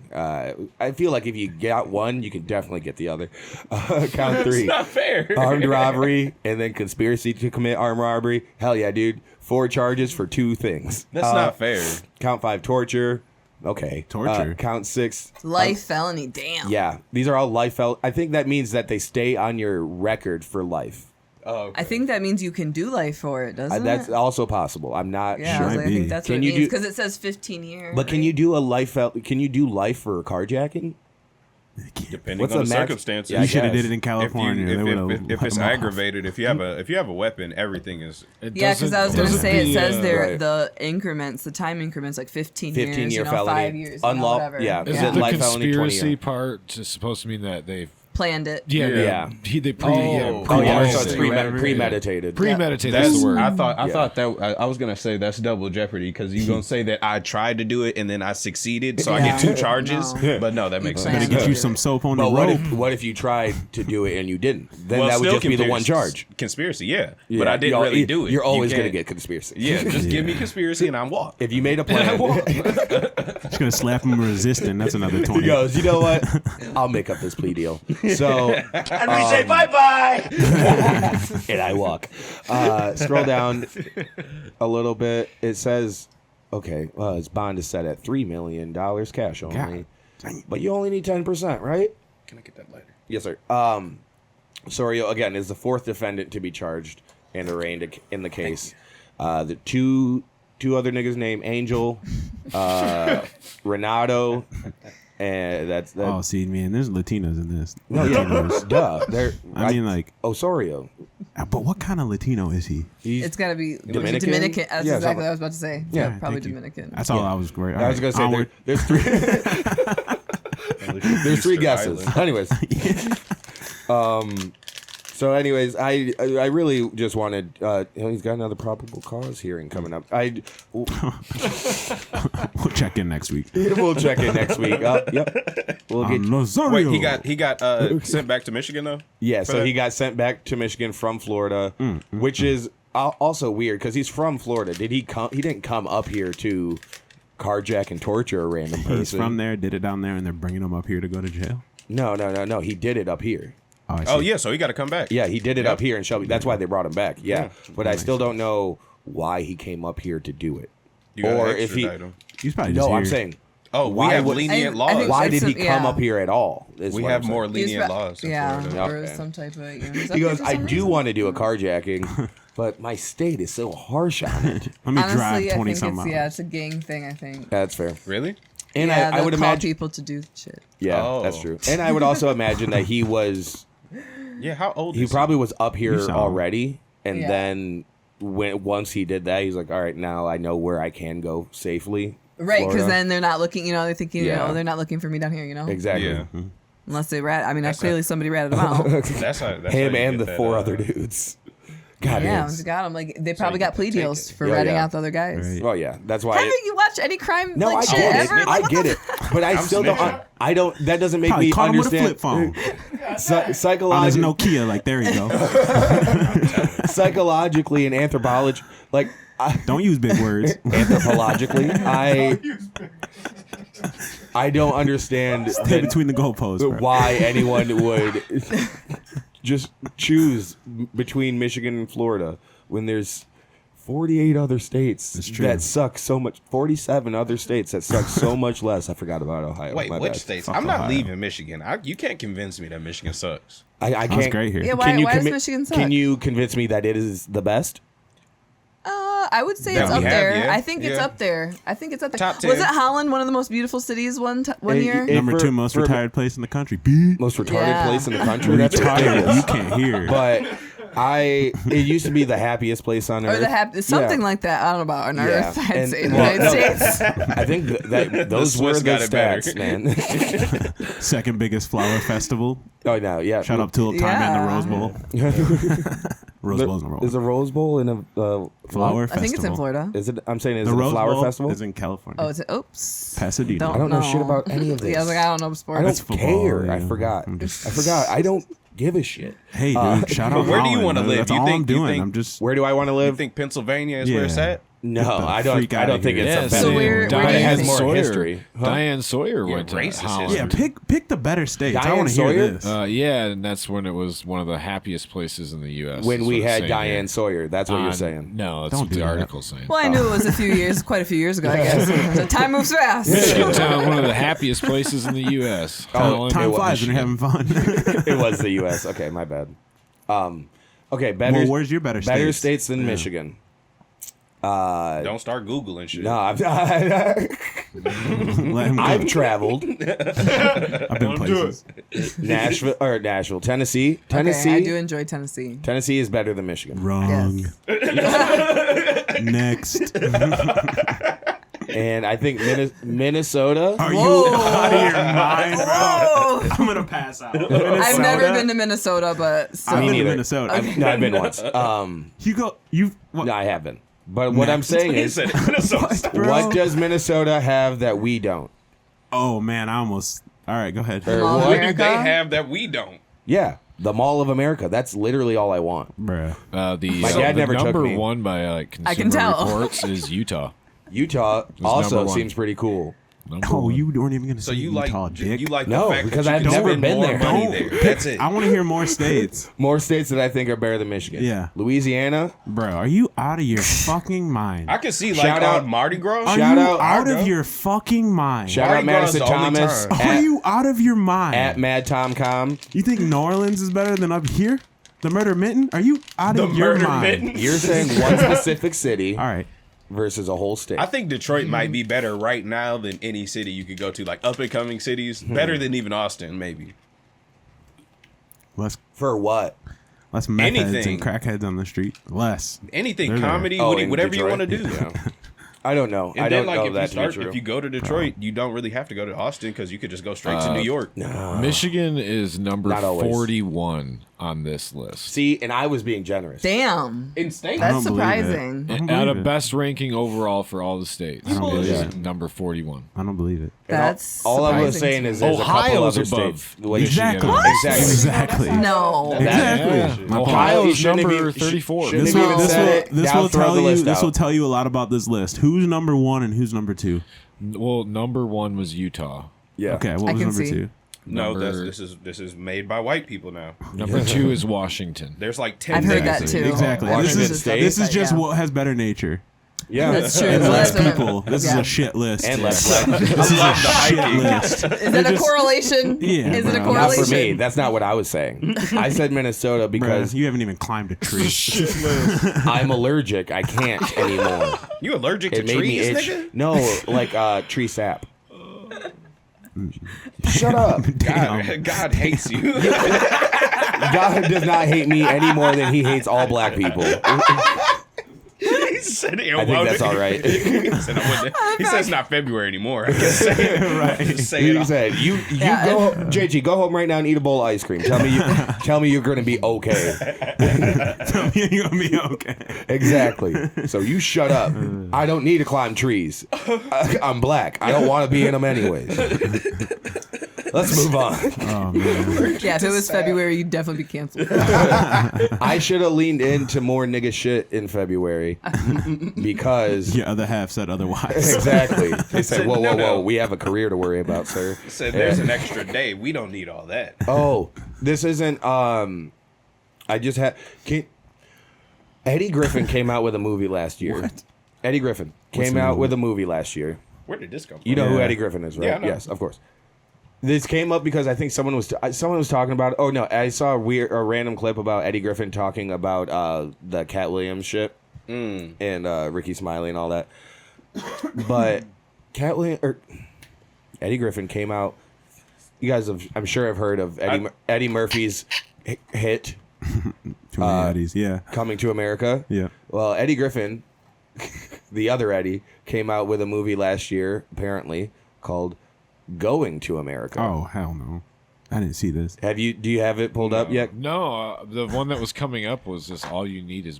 I feel like if you got one, you can definitely get the other. Count 3. It's not fair. Armed robbery, and then conspiracy to commit armed robbery. Hell yeah, dude. 4 charges for 2 things. That's not fair. Count 5, torture. Okay. Torture. Count 6. Life felony. Damn. Yeah. These are all life. I think that means that they stay on your record for life. Oh, okay. I think that means you can do life for it, doesn't That's it? also possible. I'm not Yeah, I, sure. was like, I think that's Can what it you means do- because it says 15 years. But can you do a life? Can you do life for carjacking? Depending What's on the the max- circumstances. Yeah, I You should have guess. did it in California. They would've If let it's them off. aggravated, if you have a weapon, everything is. Yeah, because I was going to say it says there right. the increments, the time increments, like 15 years, 15-year felony. 5 years, whatever. Yeah. Is Yeah. it the Life felony, 20 conspiracy year. part just supposed to mean that they? Planned it. Yeah. Yeah. They Oh yeah, pre-planned so it's it. premeditated. Premeditated. That's That's the word. I thought Yeah. that I was gonna say that's double jeopardy because you're gonna say that I tried to do it and then I succeeded, so I get 2 charges. No. But no, that makes planned sense. Better get you some soap on the But rope. what if you tried to do it and you didn't? Then Well, that would still just be the one conspiracy- charge. Conspiracy, yeah. Yeah, But I didn't you- really do it. You're always You gonna can't- get conspiracy. Yeah, just give me conspiracy and I'm walk. If you made a plan, Just gonna slap him resisting. That's another he 20. goes, you know what? I'll make up this plea deal. So And we say bye-bye. and I walk. Scroll down a little bit. It says, okay, well, his bond is set at $3 million cash only, but you only need 10%, right? Can I get that lighter? Yes, sir. Sorio again is the 4th defendant to be charged and arraigned in the case. The two other niggas named Angel, Renato, and that's that. Oh, see, man, there's Latinos in this. No, yeah, Latinos. duh. They're, I mean, like, Osorio. but what kind of Latino is he? He's, It's got to be Dominican? Dominican. That's Yeah, exactly something- what I was about to say. Yeah, Probably thank you. Dominican. That's all I was great. I was gonna say there's 3. There's 3 guesses. Anyways, so anyways, I really just wanted. He's got another probable cause hearing coming up. We'll check in next week. We'll check in next week. Yep. We'll get. Rosario. Wait, he got sent back to Michigan though. Yeah, for so that? he got sent back to Michigan from Florida, which is also weird because he's from Florida. Did he come? He didn't come up here to carjack and torture a random person. He's from there, did it down there, and they're bringing him up here to go to jail. No. He did it up here. Oh, I see. Oh yeah, so he got to come back. Yeah, he did it Yep. up here in Shelby. That's why they brought him back. Yeah, but I still don't know why he came up here to do it, You gotta or if he. extradite him. He's probably just No, I'm here. saying. Oh, we Why have would- lenient I think laws. Why it's did he some- come yeah. up here at all? is We what have I'm saying. more He's lenient fra- laws. In Yeah, Florida. or Okay. some type of. He goes, I do want to do a carjacking, but my state is so harsh on it. Let me Honestly, drive I 20 think some it's miles. it's a gang thing. I think. That's fair. Really? And yeah, I would they'll call imagine. people to do shit. Yeah, Oh. that's true. And I would also imagine that he was. Yeah. How old? He is probably was up here You saw him. already, and Yeah. then once he did that, he's like, all right, now I know where I can go safely. Right, because Florida. then they're not looking. They're thinking. Yeah. They're not looking for me down here. Exactly. Yeah. Unless they rat. I mean, That's clearly somebody ratted them out. That's how. That's Him how you and the get that, 4 other dudes. God Yeah, damn. we got them. Like they probably you got get plea to take deals it. for Yeah, ratting yeah. out the other guys. Right. Well, yeah, that's why. Haven't you watched any crime No, like I shit get ever? it. Like, I what get the it, but I still don't. snitching. I don't. That doesn't make Probably me caught him with a understand. flip phone. On his Psychologically, Nokia, like, there you go. psychologically and anthropology, like Don't use big words. anthropologically, I don't understand Stay between the goalposts, bro. why anyone would just choose between Michigan and Florida when there's 48 other states It's true. that suck so much. 47 other states that suck so much less. I forgot about Ohio. Wait, My which bad. states? Fuck I'm not Ohio. leaving Michigan. You can't convince me that Michigan sucks. I That's can't. great here. Yeah, why does Michigan suck? Can you convince me that it is the best? I would say That it's we up have, there. yeah. I think it's Yeah. up there. I think it's up there. Top Was 10. it Holland, one of the most beautiful cities one It- year? it- Number for- 2 most for- retired place in the country. Beat. Most retarded Yeah. place in the country. That's Retired. You ridiculous. can't hear. But it used to be the happiest place on or earth. something Yeah. like that. I don't know about on Yeah. Earth. I'd And- say in the well, United no. States. I think that those were Swiss the got it better. stats, man. Second biggest flower festival. Oh no, yeah. Shout out Tulip Time and the Yeah. Rose Bowl. Rose Bowl's in the There's a Rose Bowl in a Flower I Festival. think it's in Florida. Is it? I'm saying is The it a Rose flower Bowl festival? is in California. Oh, oops. Pasadena. I don't know shit about any of this. Yeah, I was like, I don't know sports. I don't That's football, care. I yeah. forgot. I'm just- I forgot. I don't. give a shit. Hey, dude, shout out. Where do you Holland, want to dude. live? That's You all think- I'm you doing. think- I'm just. Where do I want to You live? think Pennsylvania is where it's at? No, Get the I don't. freak I don't outta think here. it's Yeah, a so better. where but do it you has think? more Sawyer, history. Huh? Diane Sawyer You're went to racist as Holland. Yeah, pick the better states. I Diane want to hear Sawyer? this. Yeah, and that's when it was one of the happiest places in the U.S. When is we what it's had saying Diane here. Sawyer, that's what you're saying. No, that's Don't what do the that. article's saying. Well, I knew it was quite a few years ago, I guess. So time moves fast. Michigan town, one of the happiest places in the U.S. Holland, Time it flies when you're having fun. It was the U.S. Okay, my bad. Okay, better. Well, where's your better better states? states than Michigan? Don't start Googling shit. No, Let him go. I've traveled. I've been places. Nashville, Tennessee. Tennessee. Okay, I do enjoy Tennessee. Tennessee is better than Michigan. Wrong. Next. And I think Minnesota. Are you out of your mind, bro? I'm gonna pass out. I've never been to Minnesota, but still. I've been to neither. Minnesota. I've been once. You go. You. What? No, I haven't. But what I'm saying He is, said Minnesota. Bro. what does Minnesota have that we don't? Oh man, I almost. All right, go ahead. Or Mall of what? What do America? they have that we don't? Yeah, the Mall of America. That's literally all I want. Bruh. My dad never took number me. one by consumer I can tell. reports is Utah. Utah number also one. seems pretty cool. Number Oh, one. you weren't even gonna So say you Utah, like dick. you like No, the fact because that I've you can never spend been more there. money Don't there. That's it. I want to hear more states. More states that I think are better than Michigan. Yeah. Louisiana. Bro, are you out of your fucking mind? I can see like Shout out- on Mardi Gras. Are Shout you out- out bro. of your fucking mind? Shout Mardi out Gras Madison the only Thomas. time. Are you out of your mind? At Mad Tom Com. You think New Orleans is better than up here? The Murder Mitten? Are you out of your Murder mind? Mitten? You're saying one specific city All right. versus a whole state. I think Detroit might be better right now than any city you could go to, like up and coming cities. Better than even Austin, maybe. Less For what? meth heads Anything. and crackheads on the street. Less. Anything, They're there. comedy, Oh, in whatever you Detroit? want to do. Yeah. I don't know. And I then, don't like, know if that you to start, be true. if you go to Detroit, you don't really have to go to Austin because you could just go straight to New York. Michigan is number Not always. 41 on this list. See, and I was being generous. Damn. In state. I That's don't believe it. surprising. I don't Out believe of it. best ranking overall for all the states, don't it believe is it. number 41. I don't believe it. That's all I was surprising saying to is me. there's a couple Ohio's other above states. Which- Exactly. Exactly. Exactly. No. Exactly. That- My point. Ohio Ohio's shouldn't number have even- 34. shouldn't This have will, even this said will, it. this Now will throw tell the you. list This out. will tell you a lot about this list. Who's number one and who's number two? Well, number one was Utah. Yeah. Okay, what I was can number see. two? No, Number- this is made by white people now. Number two is Washington. There's like 10 I've heard that things. too. Exactly. Washington This is State? this is just Yeah. what has better nature. Yeah. That's true. And Well, less that's what- people. This is yeah. a shit list. And less black. This is a shit list. Is that a correlation? Yeah, Is it a bro. Not correlation? for me. That's not what I was saying. I said Minnesota because Bruh, you haven't even climbed a tree. I'm allergic. I can't anymore. You allergic to It made me trees, itch. nigga? No, like tree sap. Shut up. God hates you. God does not hate me any more than he hates all black people. He said it. I think that's all right. He said it's not February anymore. I can say it. Right. Just say He it. said, "You Yeah. go, JG, go home right now and eat a bowl of ice cream. Tell me you're going to be okay." Tell me you're gonna be okay. Exactly. So you shut up. I don't need to climb trees. I'm black. I don't want to be in them anyways. Let's move on. Oh man. Yeah, if it was February, you'd definitely be canceled. I should have leaned into more nigga shit in February because Your other half said otherwise. exactly. They said, "Whoa, whoa, No. whoa! We have a career to worry about, sir." He said there's an extra day. We don't need all that. Oh, this isn't. I just had. Eddie Griffin came out with a movie last year. What? Eddie Griffin What's came the out movie? with a movie last year. Where did this come from? You know who Yeah. Eddie Griffin is, right? Yeah, I know. Yes, of course. This came up because I think someone was talking about. Oh no, I saw a random clip about Eddie Griffin talking about the Cat Williams shit and Ricky Smiley and all that. But Eddie Griffin came out. You guys have, I'm sure, have heard of Eddie Murphy's hit Too many Eddies. Yeah. Coming to America. Yeah. Well, Eddie Griffin, the other Eddie, came out with a movie last year, apparently, called Going to America. Oh hell no. I didn't see this. Do you have it pulled up yet? No, the one that was coming up was just all you need is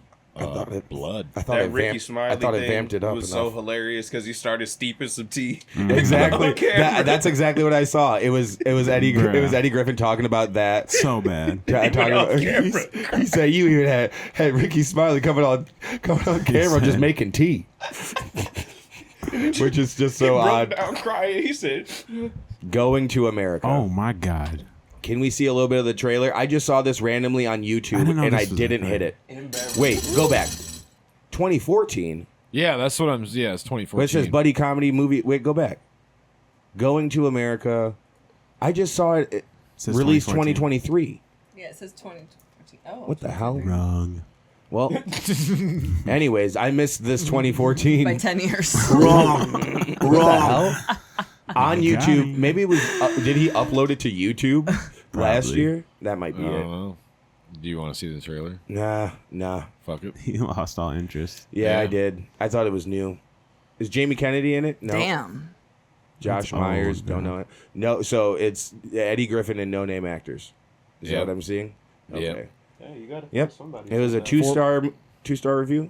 Blood. I thought That it Ricky vamped. Smiley I thought it thing vamped it up was enough. so hilarious because he started steeping some tea. Exactly. On camera. That's exactly what I saw. It was Eddie. Bruh. It was Eddie Griffin talking about that. So bad. Talking off about, camera. he said you even had Ricky Smiley coming on camera just said- making tea, which is just so Broke odd. down crying. He said, Going to America. Oh my God. Can we see a little bit of the trailer? I just saw this randomly on YouTube I didn't know and I this was a didn't hit thing. it. Wait, go back. 2014. Yeah, that's what I'm. Yeah, it's 2014. Which says buddy comedy movie. Wait, go back. Going to America. I just saw it Says released 2014. 2023. Yeah, it says 2014. Oh. What the hell? Wrong. Well, anyways, I missed this 2014. By 10 years. What the hell? On You got YouTube. it. Maybe it was. Did he upload it to YouTube last Probably. year? That might I be don't it. know. Do you want to see the trailer? Nah. Fuck it. Oh, He lost all interest. Yeah, I Yeah. did. I thought it was new. Is Jamie Kennedy in it? No. Damn. Josh That's Myers. old, Don't man. know it. No. So it's Eddie Griffin and no name actors. Is that Yep. what I'm seeing? Okay. Yep. yeah, you got to Yep. somebody. It was a two-star review.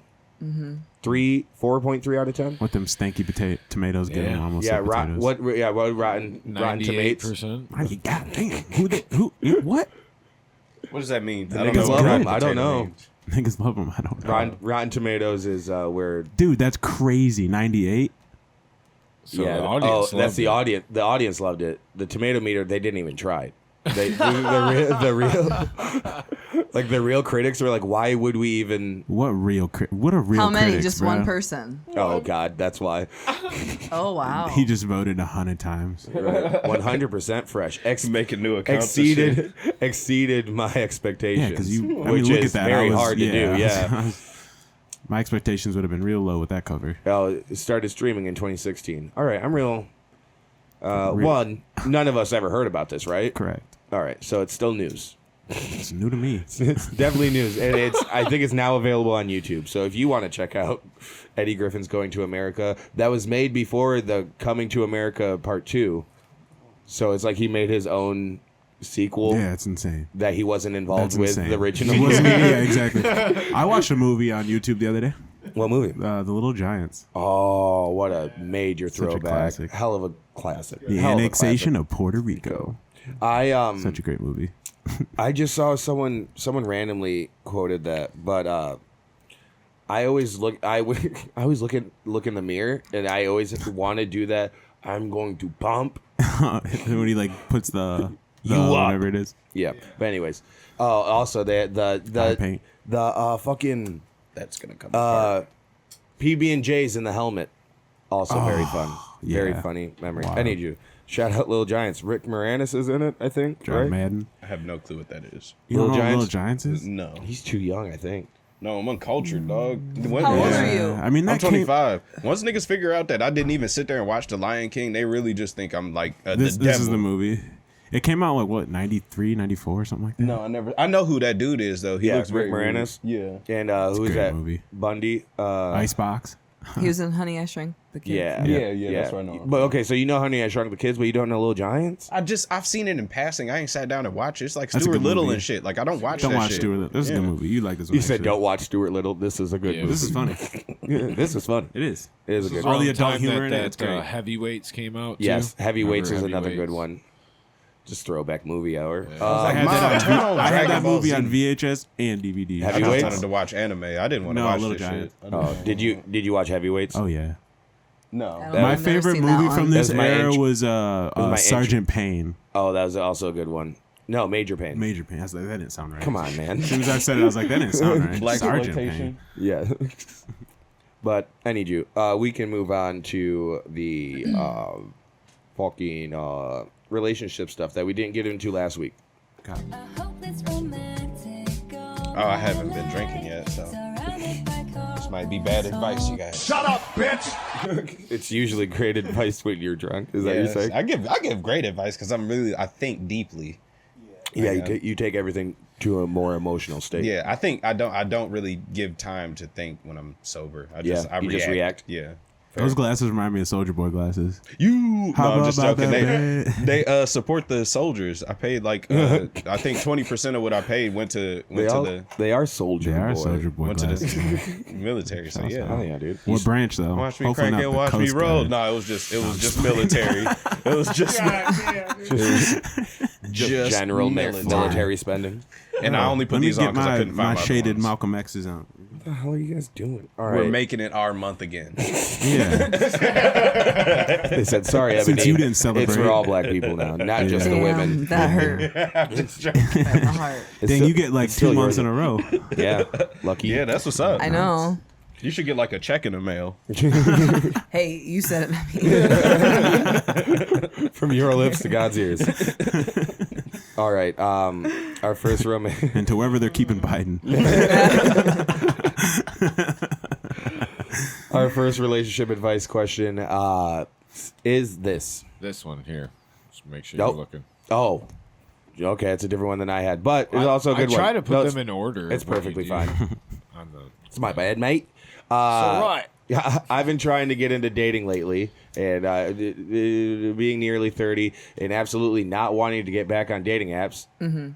4.3 out of 10. What them stanky tomatoes get Yeah. him almost Yeah, like potatoes. what rotten tomatoes? 98%. Ay, God damn. Who? What? What does that mean? niggas love what him. I don't potato know. means. Niggas love them. I don't know. Rotten Tomatoes is where. Dude, that's crazy. 98. So Yeah. the audience that's loved the it. audience. The audience loved it. The tomato meter, they didn't even try. The real like the real critics were like, why would we even? What a real How many? critics, Just bro. one person. Oh God, that's why. Oh, wow. He just voted 100 times. 100% fresh. Making new accounts. and shit. Exceeded my expectations. Yeah, because you. I which mean, look is at that. very I was, hard to do. Yeah. My expectations would have been real low with that cover. Oh, it started streaming in 2016. All right, I'm real. One, none of us ever heard about this, right? Correct. All right, so it's still news. It's new to me. It's definitely news, and I think it's now available on YouTube. So if you want to check out Eddie Griffin's Going to America, that was made before the Coming to America Part 2. So it's like he made his own sequel Yeah, it's insane. that he wasn't involved That's with insane. the original. He wasn't- yeah, exactly. I watched a movie on YouTube the other day. What movie? The Little Giants. Oh, what a major Such a throwback! classic. Hell of a classic. The Hell of a annexation of Puerto Rico. classic. Such a great movie. I just saw someone randomly quoted that, but I always look I always look in the mirror, and I always want to do that. I'm going to pump. When he like puts the You up. whatever it is. Yeah, but anyways, also Eye paint. the fucking That's gonna come. apart. PB&J's in the helmet, also very fun, very yeah. funny memory. Wow. I need you. Shout out Little Giants. Rick Moranis is in it, I think. John Right? Madden. I have no clue what that is. You don't know Little what Giants? Little Giants is? No, He's too young, I think. no, I'm uncultured, dog. When, How old once- are you? I mean, I'm that came, 25. Once niggas figure out that I didn't even sit there and watch The Lion King, they really just think I'm like this the devil. is the movie. It came out like what, 93, 94, something like that. No, I never. I know who that dude is though. He Yeah, looks Rick very Moranis. weird. Yeah. And a who's great that? movie. Bundy. Icebox. He was in Honey, I Shrunk the Kids. Yeah, Yeah, that's what I know. But okay, so you know Honey, I Shrunk the Kids, but you don't know Little Giants? I've seen it in passing. I ain't sat down and watched it. It's like That's a Stuart good Little movie. and shit. Like I don't watch Don't that watch shit. Stuart Little. This is a Yeah. good movie. You like this one. You said actually. don't watch Stuart Little. This is a good Yeah, movie. This is funny. This is fun. It is. It is a This good is one. All the around adult time humor in it, that it's great. Heavyweights came out. Too. Yes, Heavyweights is Remember another good Heavyweights? one. Just throwback movie hour. I had Mom, that, turn on I had Dragon that Ball movie Z. on VHS and DVD. I just Heavyweights? wanted to watch anime. I didn't want to No, watch Little this Giant. shit. Did you watch Heavyweights? Oh yeah. No. I don't That- know, My I've never favorite seen that movie one. from this That's my era intro- was my Sergeant Payne. Oh, that was also a good one. No, Major Pain. Major Payne. I was like, that didn't sound right. Come on, man. As soon as I said it, I was like, that didn't sound right. Black Sergeant exploitation. Payne. Yeah. But I need you. We can move on to the fucking relationship stuff that we didn't get into last week. God. Oh, I haven't been drinking yet, so this might be bad advice, you guys. Shut up, bitch! It's usually great advice when you're drunk. Is that Yes, what you're saying? I give great advice because I think deeply. Yeah, Yeah. you take everything to a more emotional state. Yeah, I think I don't really give time to think when I'm sober. I just Yeah, I you react. just react? Yeah. Those glasses remind me of Soldier Boy glasses. No, I'm just about joking. that They support the soldiers. I paid I think 20% of what I paid went to They are Soldier Boy. Soldier Boy went to glasses. the military. So yeah. Oh yeah, dude. What branch though? Watch me Hopefully crank not it, the watch me Coast roll. Guard. No, it was just military. It was just just General military spending. And I only put Let me these on get because I my, couldn't my find my shaded other ones. Malcolm X's on. What the hell are you guys doing? All We're right. making it our month again. Yeah. They said, sorry, Ebony. Since you didn't celebrate. It's for all black people now, not just the Damn, women. that hurt. I'm just joking. In the heart. It's Then still- you get like it's still 2 months yours. in a row. Yeah, lucky. Yeah, that's what's up. I know. You should get like a check in the mail. Hey, you said it. From your lips to God's ears. All right. Our first romance. And to wherever they're keeping Biden. Our first relationship advice question is this. This one here. Just make sure Nope. you're looking. Oh, okay. It's a different one than I had, but it's also a good I try one. to put No, them in order. It's of what you perfectly do fine. on the It's my bad, mate. right. Yeah, I've been trying to get into dating lately, and being nearly 30 and absolutely not wanting to get back on dating apps.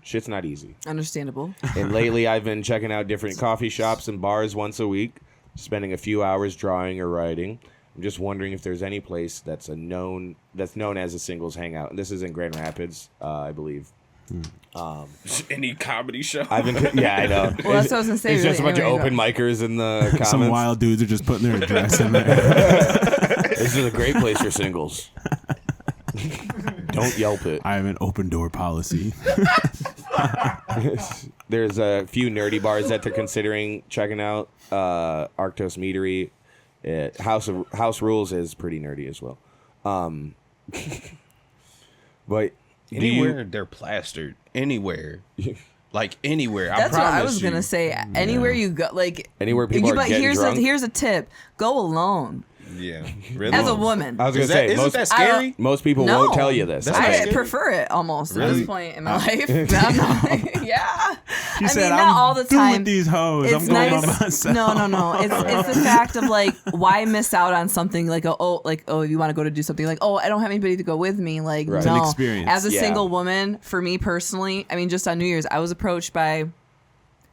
Shit's not easy. Understandable. And lately, I've been checking out different coffee shops and bars once a week, spending a few hours drawing or writing. I'm just wondering if there's any place that's known as a singles hangout. And this is in Grand Rapids, I believe. Any comedy show. I've been, yeah, I know. Well, that's what I was gonna say. It's just a bunch of Anyway, open micers in the comments. Some wild dudes are just putting their address in there. This is a great place for singles. Don't Yelp it. I have an open door policy. There's a few nerdy bars that they're considering checking out. Arctos Meadery. House Rules is pretty nerdy as well. But Anywhere they're plastered. Anywhere. Like anywhere. That's I what promise I was gonna you. say. Anywhere you go, like Anywhere people are but getting drunk? here's a tip: go alone. Yeah. Really? As a woman, I was gonna say Isn't that scary? most people No. won't tell you this. That's Okay. not I scary. prefer it almost at Really? this point in my life. I'm not, yeah. She I said, mean, I'm not all the through time. with these hoes. It's I'm going by nice. myself. No. It's the fact of like, why miss out on something like if you want to go to do something like, I don't have anybody to go with me. Like, Right. It's no. an experience. As a Yeah. single woman, for me personally, I mean, just on New Year's, I was approached by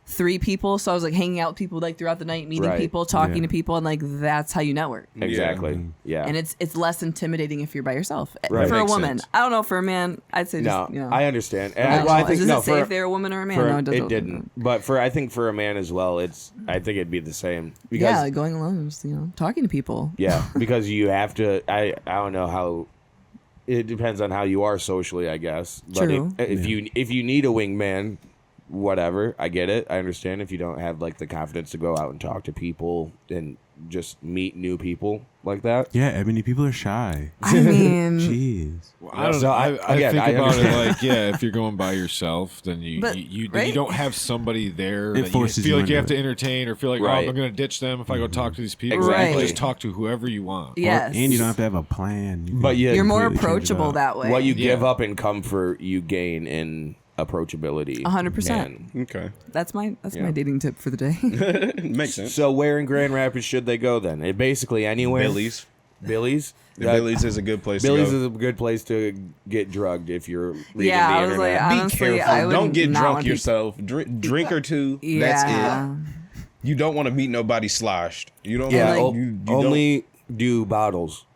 3 people, so I was like hanging out with people like throughout the night, meeting Right. people, talking Yeah. to people, and like that's how you network. Exactly. Yeah. And it's less intimidating if you're by yourself. Right. For a Makes woman, sense. I don't know. For a man, I'd say no, just I understand. And I don't I know. think Does no, it say for, if they're a woman or a man? for No, it doesn't. it didn't. But I think for a man as well, I think it'd be the same. Because, Yeah, like going alone, just, talking to people. yeah, because you have to. I don't know how. It depends on how you are socially, I guess. But True. if you need a wingman, whatever, I get it. I understand if you don't have like the confidence to go out and talk to people and just meet new people like that. Yeah, Ebony, people are shy. I mean, Jeez. I don't So know. I I get it. think I about it understand. like, yeah, if you're going by yourself, then you But- you right? don't have somebody there It that you forces feel you like you have into to entertain or feel like, Right. I'm going to ditch them if I go talk to these people. Exactly. You just talk to whoever you want. yes. And you don't have to have a plan. You But can yeah, You're more completely change it approachable up. that way. What you Yeah. give up in comfort, you gain in approachability. 100%. And Okay. That's my Yeah. dating tip for the day. Makes sense. so where in Grand Rapids should they go then? Basically anywhere. Billy's. Billy's. Billy's is a good place Billy's to is go. a good place to get drugged if you're reading Yeah, the I was internet. like, Be honestly, careful. I would Don't get not drunk wanna be- yourself. Drink or two. That's Yeah. it. You don't want to meet nobody sloshed. You don't. yeah, want like- you only do bottles.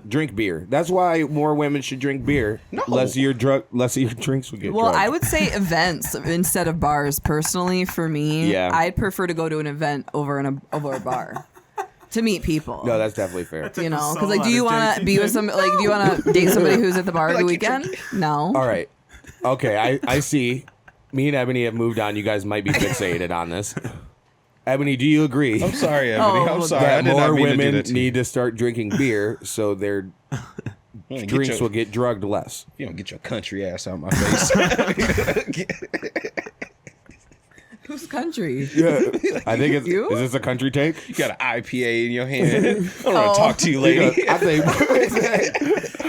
Drink beer. That's why more women should drink beer. No. Less of your drinks would get Well, drugged. I would say events instead of bars. Personally, for me, Yeah. I'd prefer to go to an event over a bar to meet people. No, that's definitely fair. Because like, do you want to be with some like, do you want to date somebody who's at the bar every weekend? No. All right. Okay, I see. Me and Ebony have moved on. You guys might be fixated on this. Ebony, do you agree I'm sorry, Ebony. Oh, I'm sorry. I that did not more mean to do women that to you. need to start drinking beer so their Get drinks your- will get drugged less? You don't get your country ass out my face. Whose country? Yeah, I think it's. You? Is this a country take? You got an IPA in your hand. I don't want to talk to you, lady. I think.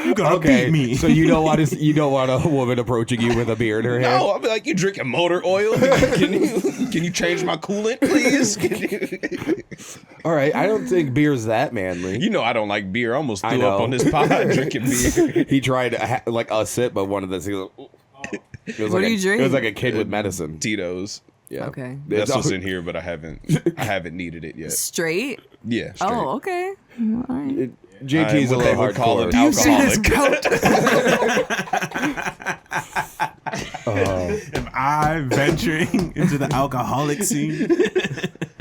You gonna beat me. So you don't want a woman approaching you with a beer in her hand? No, I'll be like, you drinking motor oil? Can you change my coolant, please? All right, I don't think beer's that manly. You know I don't like beer. I almost I threw know. up on this pod drinking beer. He tried like a sip, but one of the things. It was What like do you drink? It was like a kid with medicine. Tito's. Yeah. Okay. That's It's what's all- in here, but I haven't needed it yet. Straight? Yeah, straight. Oh, okay. All right. JT's a what they little would call hardcore. an You see this alcoholic. goat? Am I venturing into the alcoholic scene?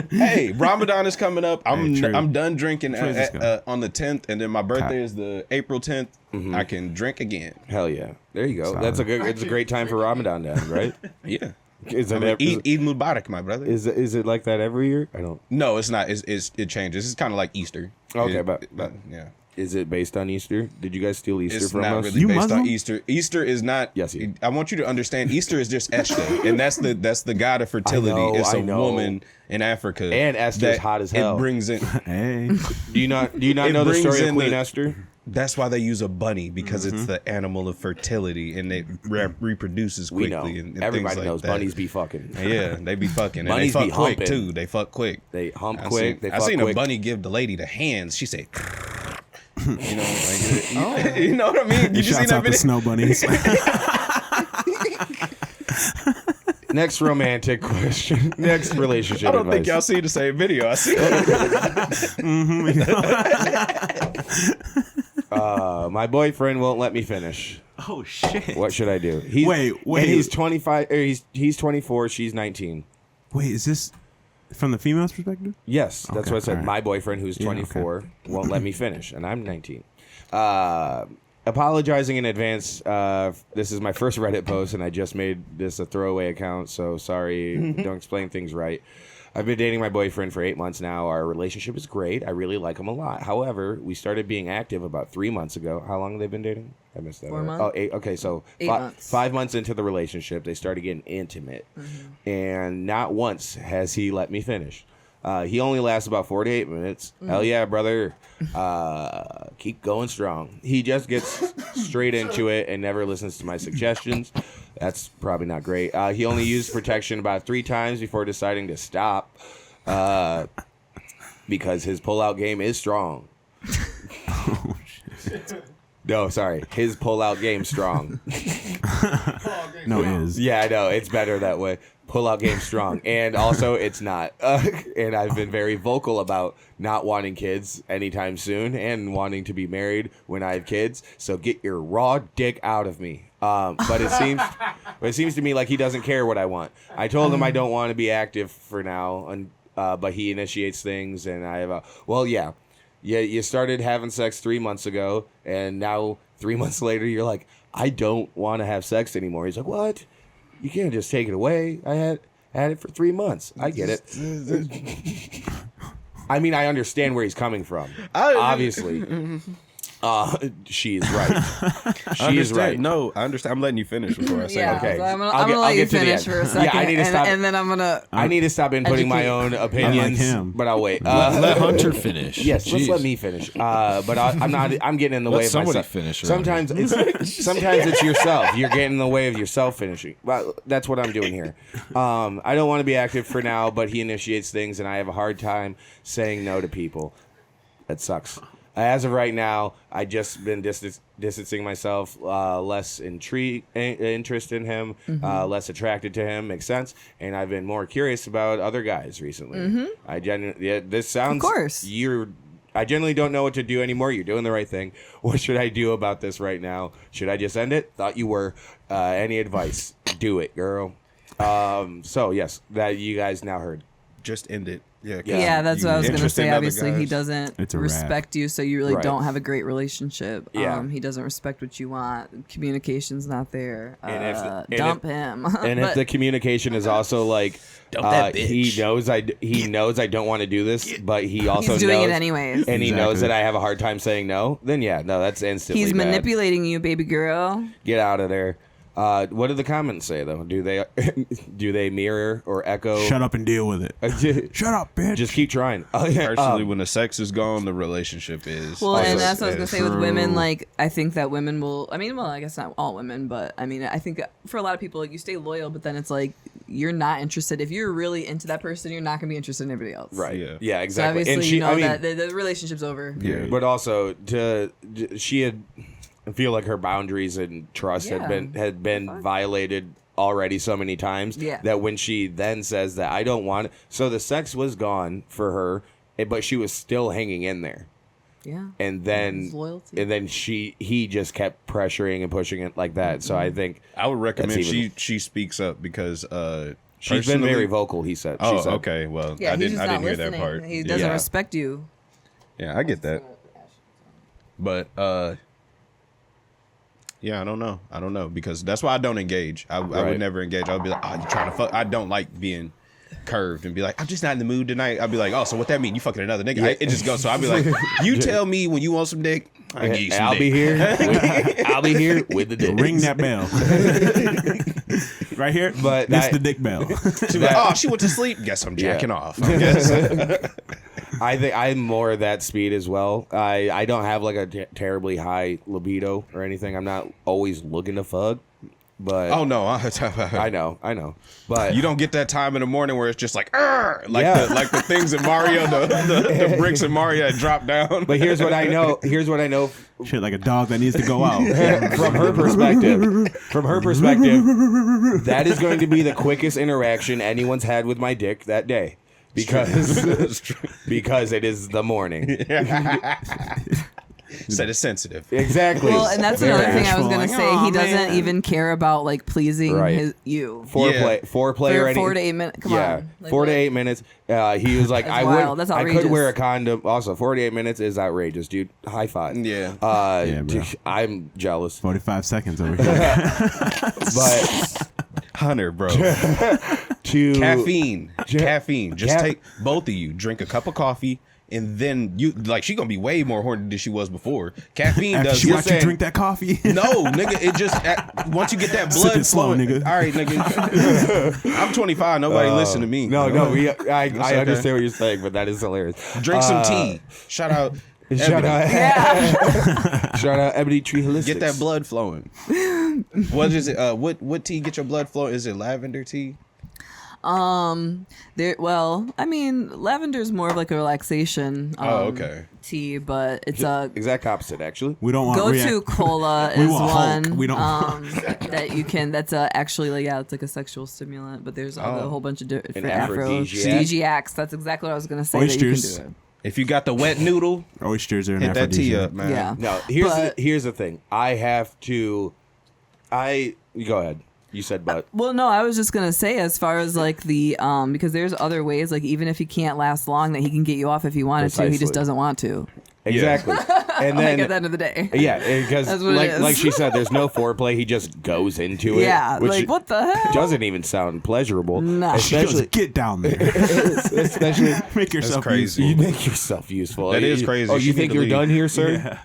Hey, Ramadan is coming up. Hey, true. I'm done drinking True, this guy. on the 10th, and then my birthday is the April 10th. I can drink again. Hell yeah! There you go. Solid. That's a good. It's a great time for Ramadan, then, right? Yeah. Is I it, mean, is, Eid Mubarak, my brother. is it like that every year? I don't. No, it's not. It changes. It's kind of like Easter. Okay, but yeah. is it based on Easter? Did you guys steal Easter It's from not us? really You based Muslim? on Easter. Easter is not. Yes, you. I want you to understand. Easter is just Esther, and that's the god of fertility. It's I a know. woman in Africa, And Esther's that hot as hell. It brings in. Hey. Do you not It know the brings story of in Queen the- Esther? That's why they use a bunny, because it's the animal of fertility, and it reproduces We quickly. know. And Everybody things like knows that. bunnies be fucking. Yeah, they be fucking. And Bunnies they be fuck quick humping. too. They fuck quick. They hump I quick. Seen, They I fuck seen quick. a bunny give the lady the hands. She said, you know, like, you know what I mean? You just seen Shouts that out the video? snow bunnies. Next romantic question. Next relationship I don't advice. think y'all see the same video. I see. My boyfriend won't let me finish. Oh shit. What should I do? Wait. And he's 25. Or he's 24. She's 19. Wait, is this from the female's perspective? Yes, that's Okay, what I said. all right. My boyfriend, who's Yeah, 24, won't let me finish, and I'm 19. Apologizing in advance. This is my first Reddit post, and I just made this a throwaway account, so sorry. Don't explain things right. I've been dating my boyfriend for 8 months now. Our relationship is great. I really like him a lot. However, we started being active about 3 months ago. How long have they been dating? I missed that. 4 Oh, months? 8. Okay, so 8 months. 5 months into the relationship, they started getting intimate. And not once has he let me finish. He only lasts about 48 minutes. Hell yeah, brother. Keep going strong. He just gets straight into it and never listens to my suggestions. That's probably not great. He only used protection about 3 times before deciding to stop because his pullout game is strong. No, sorry. His pullout game strong. No, it is. Yeah, I know. It's better that way. Pull-out game strong. And also, it's not. And I've been very vocal about not wanting kids anytime soon and wanting to be married when I have kids. So get your raw dick out of me. But it seems to me like he doesn't care what I want. I told him I don't want to be active for now, but he initiates things, and I have a... Well, yeah. You started having sex 3 months ago, and now 3 months later, you're like, I don't want to have sex anymore. He's like, what? You can't just take it away. I had it for 3 months. I get it. I mean, I understand where he's coming from. Obviously. She is right. She is right. No, I understand. I'm letting you finish before I say Yeah, okay. so I'm I'll gonna get- let I'll you get to the finish end. for a Yeah, second, I need to stop. and then I'm gonna. I need to stop inputting my own opinions, him. but I'll wait. Let Hunter finish. Yes, let's Jeez. let me finish. But I'm not. I'm getting in the way of somebody myself. finish around Sometimes it's yourself. You're getting in the way of yourself finishing. Well, that's what I'm doing here. I don't want to be active for now, but he initiates things, and I have a hard time saying no to people. That sucks. As of right now, I just been distancing myself, less interest in him, less attracted to him. Makes sense. And I've been more curious about other guys recently. This sounds. Of course. I generally don't know what to do anymore. You're doing the right thing. What should I do about this right now? Should I just end it? Thought you were. Any advice? Do it, girl. So yes, that you guys now heard. just end it. Yeah, 'cause Yeah, that's what I was gonna interest in say. other Obviously, he guys. doesn't It's a wrap. respect you, so you really Right. don't have a great relationship. Yeah. He doesn't respect what you want. Communication's not there. And if- Dump him. And if But- the communication is also like, that he bitch. knows I don't want to do this, but he also he's doing knows, it anyways. and he knows Exactly. that I have a hard time saying no, then yeah, no, that's instantly He's bad. manipulating you, baby girl. Get out of there. What do the comments say though? Do they mirror or echo? Shut up and deal with it. Shut up, bitch. Just keep trying. Personally, when the sex is gone, the relationship is. Well, also and that's what I was gonna say with women. True. Like, I think that women will. I mean, well, I guess not all women, but I mean, I think for a lot of people, like, you stay loyal, but then it's like you're not interested. If you're really into that person, you're not gonna be interested in anybody else. Right. Yeah. Yeah. So Exactly. obviously, And she, you know I mean, that the relationship's over. Yeah. but also she had. I feel like her boundaries and trust Yeah. had been violated already so many times that when she then says that I don't want it, so the sex was gone for her, but she was still hanging in there. Yeah. And then It's loyalty. and then he just kept pressuring and pushing it like that. So I think I would recommend That's even- she speaks up because she's been personally- very vocal. He said. Oh, she said. okay. Well, Yeah, I he's didn't just not hear that listening. part. He doesn't Yeah. respect you. Yeah, I get that. But yeah, I don't know because that's why I don't engage. I would never engage. I would be like, oh, you trying to fuck? I don't like being curved and be like, I'm just not in the mood tonight. I'd be like, oh, so what that mean? You fucking another nigga? It just goes. So I'd be like, you tell me when you want some dick. I give you some I'll dick. be here. I'll be here with the dick. Ring that bell. Right here. But that's that- the dick bell. She'd be like, oh, she went to sleep. Guess I'm jacking off. I guess. I think I'm more that speed as well. I don't have like a terribly high libido or anything. I'm not always looking to fuck, but Oh no, I know. But you don't get that time in the morning where it's just like, "Arr!" like Yeah. the things in Mario, the bricks in Mario that drop down. But here's what I know. Shit, like a dog that needs to go out. From her perspective, that is going to be the quickest interaction anyone's had with my dick that day. Because it is the morning. Said it's sensitive. Exactly. Well, and that's Very another thing I was bashful, gonna like, say. "Aw, He doesn't man." even care about like pleasing Right. you. foreplay For or any 4 to 8 minutes. Come yeah, on. Like, 4 to what? 8 minutes. He was like, That's I wild. would. That's I could outrageous. wear a condom. Also, 48 minutes is outrageous, dude. High five. Yeah. Yeah, bro. I'm jealous, 45 seconds over here. but Hunter, bro. to Caffeine. Caffeine. Just Ca- take both of you, drink a cup of coffee, and then you like she gonna be way more horny than she was before. Caffeine After does she watched you saying- drink that coffee. No, nigga, it just once you get that Sip blood it slow, flowing, nigga. All right, nigga. I'm 25. Nobody listen to me. No, I okay. understand what you're saying, but that is hilarious. Drink some tea. Shout out. Shout Ebony. out, shout out Ebony Tree Holistics. Get that blood flowing. What is it? What tea get your blood flowing? Is it lavender tea? Well, I mean, lavender's more of like a relaxation Okay. tea, but it's a Exact opposite, actually. We don't want go-to cola We is want one Hulk. We don't that you can. That's actually like it's like a sexual stimulant, but there's a whole bunch of different aphrodisiac. aphrodisiacs. That's exactly what I was gonna say. Oysters. That you can do If you got the wet noodle, Oysters are an hit that tea aphrodisiac. up, man. it. Yeah. No, But- here's the thing. You go ahead. You said but. Well, no, I was just gonna say as far as like the because there's other ways like even if he can't last long that he can get you off if he wanted to. He Precisely. just doesn't want to. Exactly. And Like then at the end of the day. yeah, because That's what it is. like she said, there's no foreplay. He just goes into it. Yeah, which like what the hell? doesn't even sound pleasurable. No. She goes, Especially, get down there. especially Make yourself crazy. you useful. make yourself useful. That is crazy. Oh, She you need think to you're leave. done here, sir?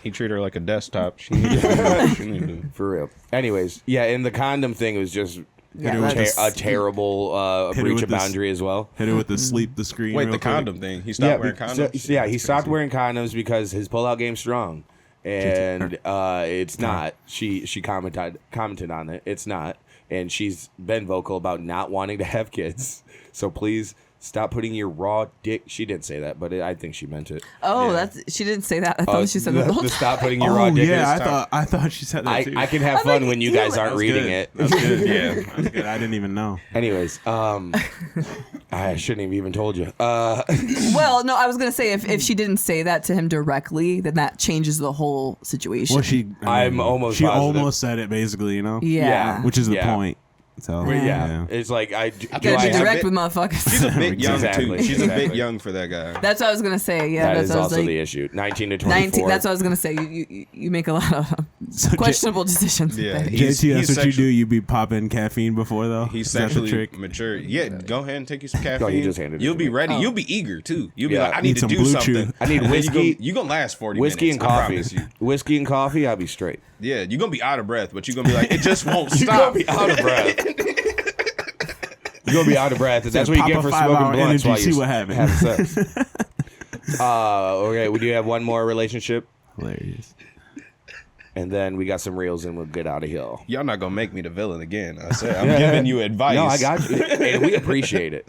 He treated her like a desktop. She needed to. For real. Anyways, yeah, and the condom thing was just Yeah, it with that's- a terrible Hit it breach with of this- boundary as well. Hit it with the sleep the screen. Wait, real the quick. condom thing. He stopped wearing condoms. He stopped wearing condoms because his pullout game's strong, and it's not. She commented on it. It's not, and she's been vocal about not wanting to have kids. So please stop putting your raw dick. She didn't say that, but I think she meant it. Oh, she didn't say that. I thought she said that the whole to time. stop putting your raw Oh dick. in yeah, his I thought she said that too. I can have fun when you guys aren't That's reading good. it. That's good. Yeah, that's good. I didn't even know. Anyways, I shouldn't have even told you. Well, no, I was gonna say if she didn't say that to him directly, then that changes the whole situation. Well, I'm almost She positive. almost said it basically, you know. yeah. Which is the Yeah. point. So But yeah, it's like I do. Gotta be I have direct it? with motherfuckers. She's a bit young Exactly. too. She's a Exactly. bit young for that guy. That's what I was gonna say. Yeah, That that's is what I was also like, the issue. 19 to 24. 19. That's what I was gonna say. You make a lot of questionable decisions. Yeah, with that. JT, that's what you do. sexual- You be popping caffeine before though. He's Is that the sexually trick? mature. Yeah, go ahead and take you some caffeine. Oh, you just handed it You'll to be me. ready. Oh. You'll be eager too. You'll be Yeah. like, I Need need to some do Blue something. Chew. I need And then whiskey. You gonna last 40 Whiskey minutes. and I coffee. promise you. Whiskey and coffee, I'll be straight. Yeah, you're gonna be out of breath, but you're gonna be like, it just won't You're gonna stop. be out of breath. You're gonna be out of breath. That's what you Pop get a for 5-hour smoking blunts energy, while see you're what happens. having sex. Okay, we do have one more relationship, Hilarious. and then we got some reels, and we'll get out of here. Y'all not gonna make me the villain again. I said I'm giving you advice. No, I got you, and we appreciate it.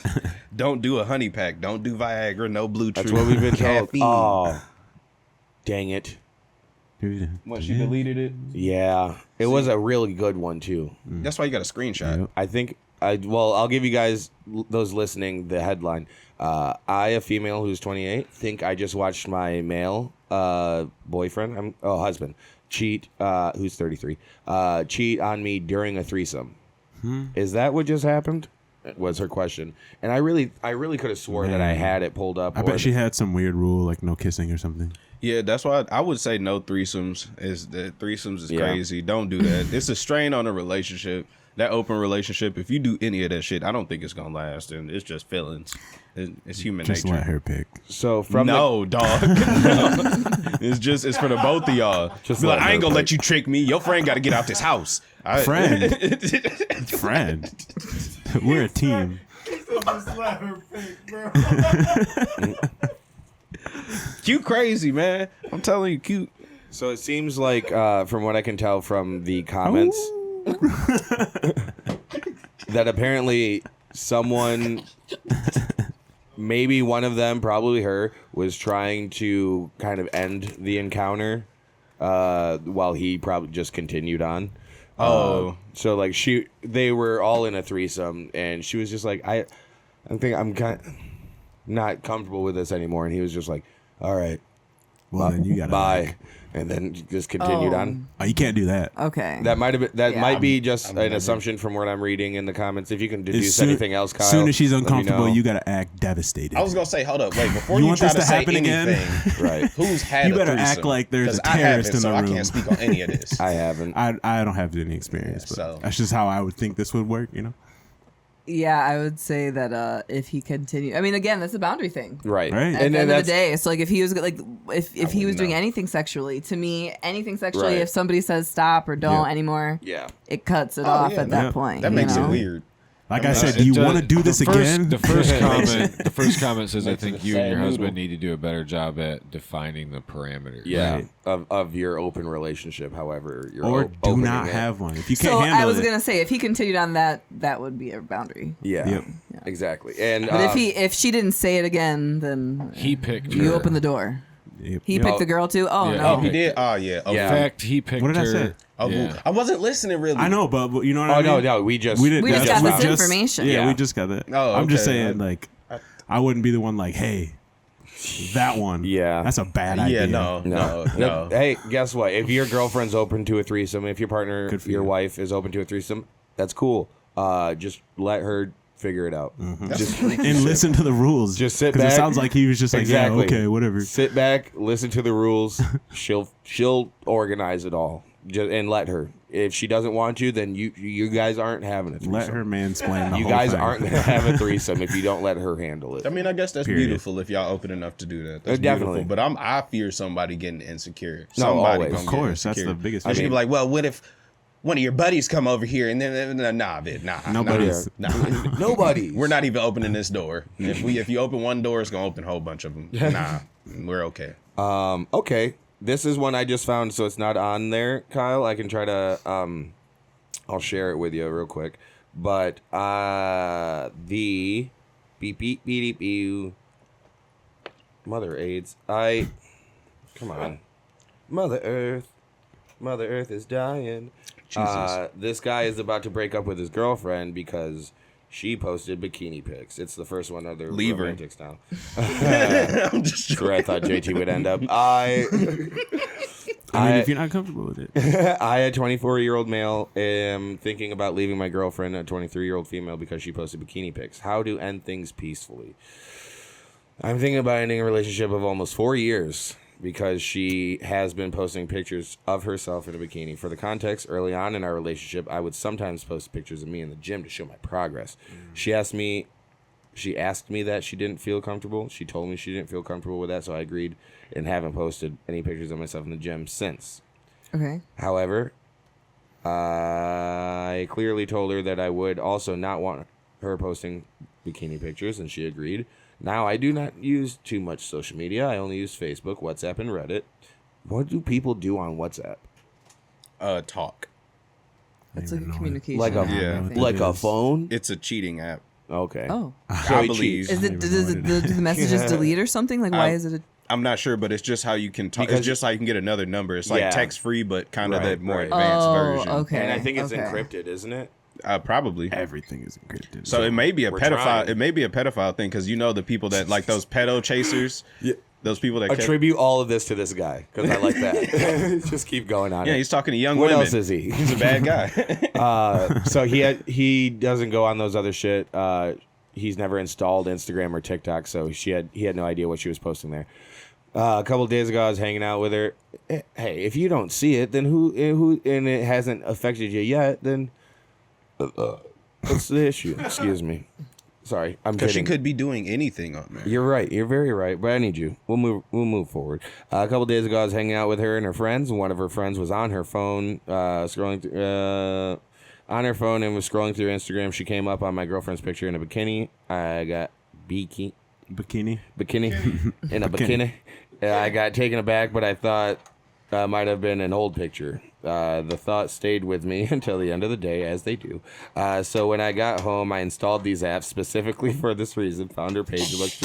Don't do a honey pack. Don't do Viagra. No Blue Chew. That's what we've been told. Caffeine. Oh, dang it! What, she deleted it? Yeah, it was a really good one too. That's why you got a screenshot. Yep. I think I'll give you guys, those listening, the headline. I, a female who's 28, think I just watched my male boyfriend, husband, cheat, who's 33, cheat on me during a threesome. Is that what just happened? Was her question. And I really could have swore that I had it pulled up. I bet she had some weird rule like no kissing or something. Yeah, that's why I would say no threesomes. Threesomes is Yeah. crazy. Don't do that. It's a strain on a relationship. That open relationship, if you do any of that shit, I don't think it's gonna last, and it's just feelings. It's human Just nature. let her pick. So from No, dog. No. It's for the both of y'all. Just Be like, let I ain't her gonna pick. let you trick me. Your friend got to get out this house. Friend. We're a team. Cute crazy, man. I'm telling you, cute. So it seems like, from what I can tell from the comments, that apparently someone, maybe one of them, probably her, was trying to kind of end the encounter while he probably just continued on. Oh. So like they were all in a threesome, and she was just like, I think I'm kind of not comfortable with this anymore, and he was just like, all right, Well, then you gotta bye, and then just continued on. Oh, you can't do that. Okay. That might have been. That Yeah. might be just an assumption from what I'm reading in the comments. If you can deduce soon- anything else, Kyle. As soon as she's let me uncomfortable, know. you gotta act devastated. I was gonna say, hold up, wait, before You you, want try this to to say happen again? anything, Right. who's had You a better threesome? act like there's 'Cause a I terrorist haven't, in the so I room. can't speak on any of this. I haven't. I don't have any experience, but so- that's just how I would think this would work. You know, Yeah, I would say that if he continued, I mean, again, that's a boundary thing. Right. Right. At And the then end of that's the day, it's like if he was like, if he was wouldn't doing know. anything sexually, to me, anything sexually, Right. if somebody says stop or don't Yeah. anymore, Yeah. it cuts it off yeah, at that yeah. point. That you makes know? it weird. like I It said, do you does- want to do this the first- again? The first comment says, I Makes it think a you and your sad husband noodle. need to do a better job at defining the parameters. Yeah. Right. Of your open relationship, however you're Or do opening not it. have one if you can't So handle I was it. gonna say, if he continued on that, that would be a boundary. Yeah. Yep. Exactly. And But if she didn't say it again, then He picked you her. open the door. Yep. He No. picked the girl too. Oh Yeah. no. Oh, he did? Oh, yeah. Oh, Yeah. In fact, he picked What did I her. say? Oh, Yeah. I wasn't listening really. I know, but you know what oh I mean? no, we just We didn't. We just that's- got we this information. Yeah, Yeah. we just got that. Oh, I'm just okay. saying, like, I wouldn't be the one like, hey, that one. Yeah. that's a bad idea. Yeah, no. Hey, guess what? If your girlfriend's open to a threesome, if your partner, Good for your you. wife is open to a threesome, that's cool. Just let her figure it out. Just And listen to the rules. Just sit 'Cause back. it sounds like he was just like, Exactly. yeah, okay, whatever. Sit back, listen to the rules. She'll organize it all. And let her. If she doesn't want you, then you guys aren't having a threesome. Let her mansplain the You whole guys thing. aren't gonna have a threesome if you don't let her handle it. I mean, I guess that's Period. beautiful if y'all open enough to do that. That's Definitely. beautiful. But I fear somebody getting insecure. No, Somebody always. gonna Of get course, that's insecure. the biggest I thing. should be like, well, what if one of your buddies come over here and then nah, Nobody's- nah. Nobody. We're not even opening this door. If you open one door, it's gonna open a whole bunch of them. Nah, we're okay. Okay. This is one I just found, so it's not on there, Kyle. I can try to I'll share it with you real quick. But the beep beep beep beep beep. Mother AIDS. Come on. Mother Earth is dying. Jesus. This guy is about to break up with his girlfriend because she posted bikini pics. It's the first one of their Leave her. romantic style. I'm just That's where I thought JT would end up. I mean, if you're not comfortable with it. I, a 24-year-old male, am thinking about leaving my girlfriend, a 23-year-old female, because she posted bikini pics. How to end things peacefully? I'm thinking about ending a relationship of almost 4 years because she has been posting pictures of herself in a bikini. For the context, early on in our relationship, I would sometimes post pictures of me in the gym to show my progress. She asked me that she didn't feel comfortable. She told me she didn't feel comfortable with that, so I agreed and haven't posted any pictures of myself in the gym since. Okay. However, I clearly told her that I would also not want her posting bikini pictures, and she agreed. Now, I do not use too much social media. I only use Facebook, WhatsApp, and Reddit. What do people do on WhatsApp? Talk. It's like a communication. Like a app, I Yeah. think. Like a phone? It's a cheating app. Okay. Oh. So I he believe. cheats. Is it? Do the messages delete or something? Like, why is it? I'm not sure, but it's just how you can talk. Because- It's just how you can get another number. It's like Yeah. text free, but kind of Right, the more right. advanced version. Okay. And I think it's okay. encrypted, isn't it? Probably. Everything is encrypted. So it may be a We're pedophile. trying. It may be a pedophile thing because you know the people that like those pedo chasers. Yeah. Those people that. Attribute all of this to this guy because I like that. Just keep going on Yeah, it. he's talking to young What women. else is he? He's a bad guy. So he doesn't go on those other shit. He's never installed Instagram or TikTok, so he had no idea what she was posting there. A couple of days ago, I was hanging out with her. Hey, if you don't see it, then who and it hasn't affected you yet, then what's the issue? Excuse me. Sorry, I'm Because she kidding. could be doing anything on there. You're right. You're very right. But I need you. We'll move forward. A couple days ago, I was hanging out with her and her friends. And one of her friends was on her phone, scrolling on her phone and was scrolling through Instagram. She came up on my girlfriend's picture in a bikini. I got Bikini. in a bikini. I got taken aback, but I thought might have been an old picture. The thought stayed with me until the end of the day, as they do. So when I got home, I installed these apps specifically for this reason. Found her page, looked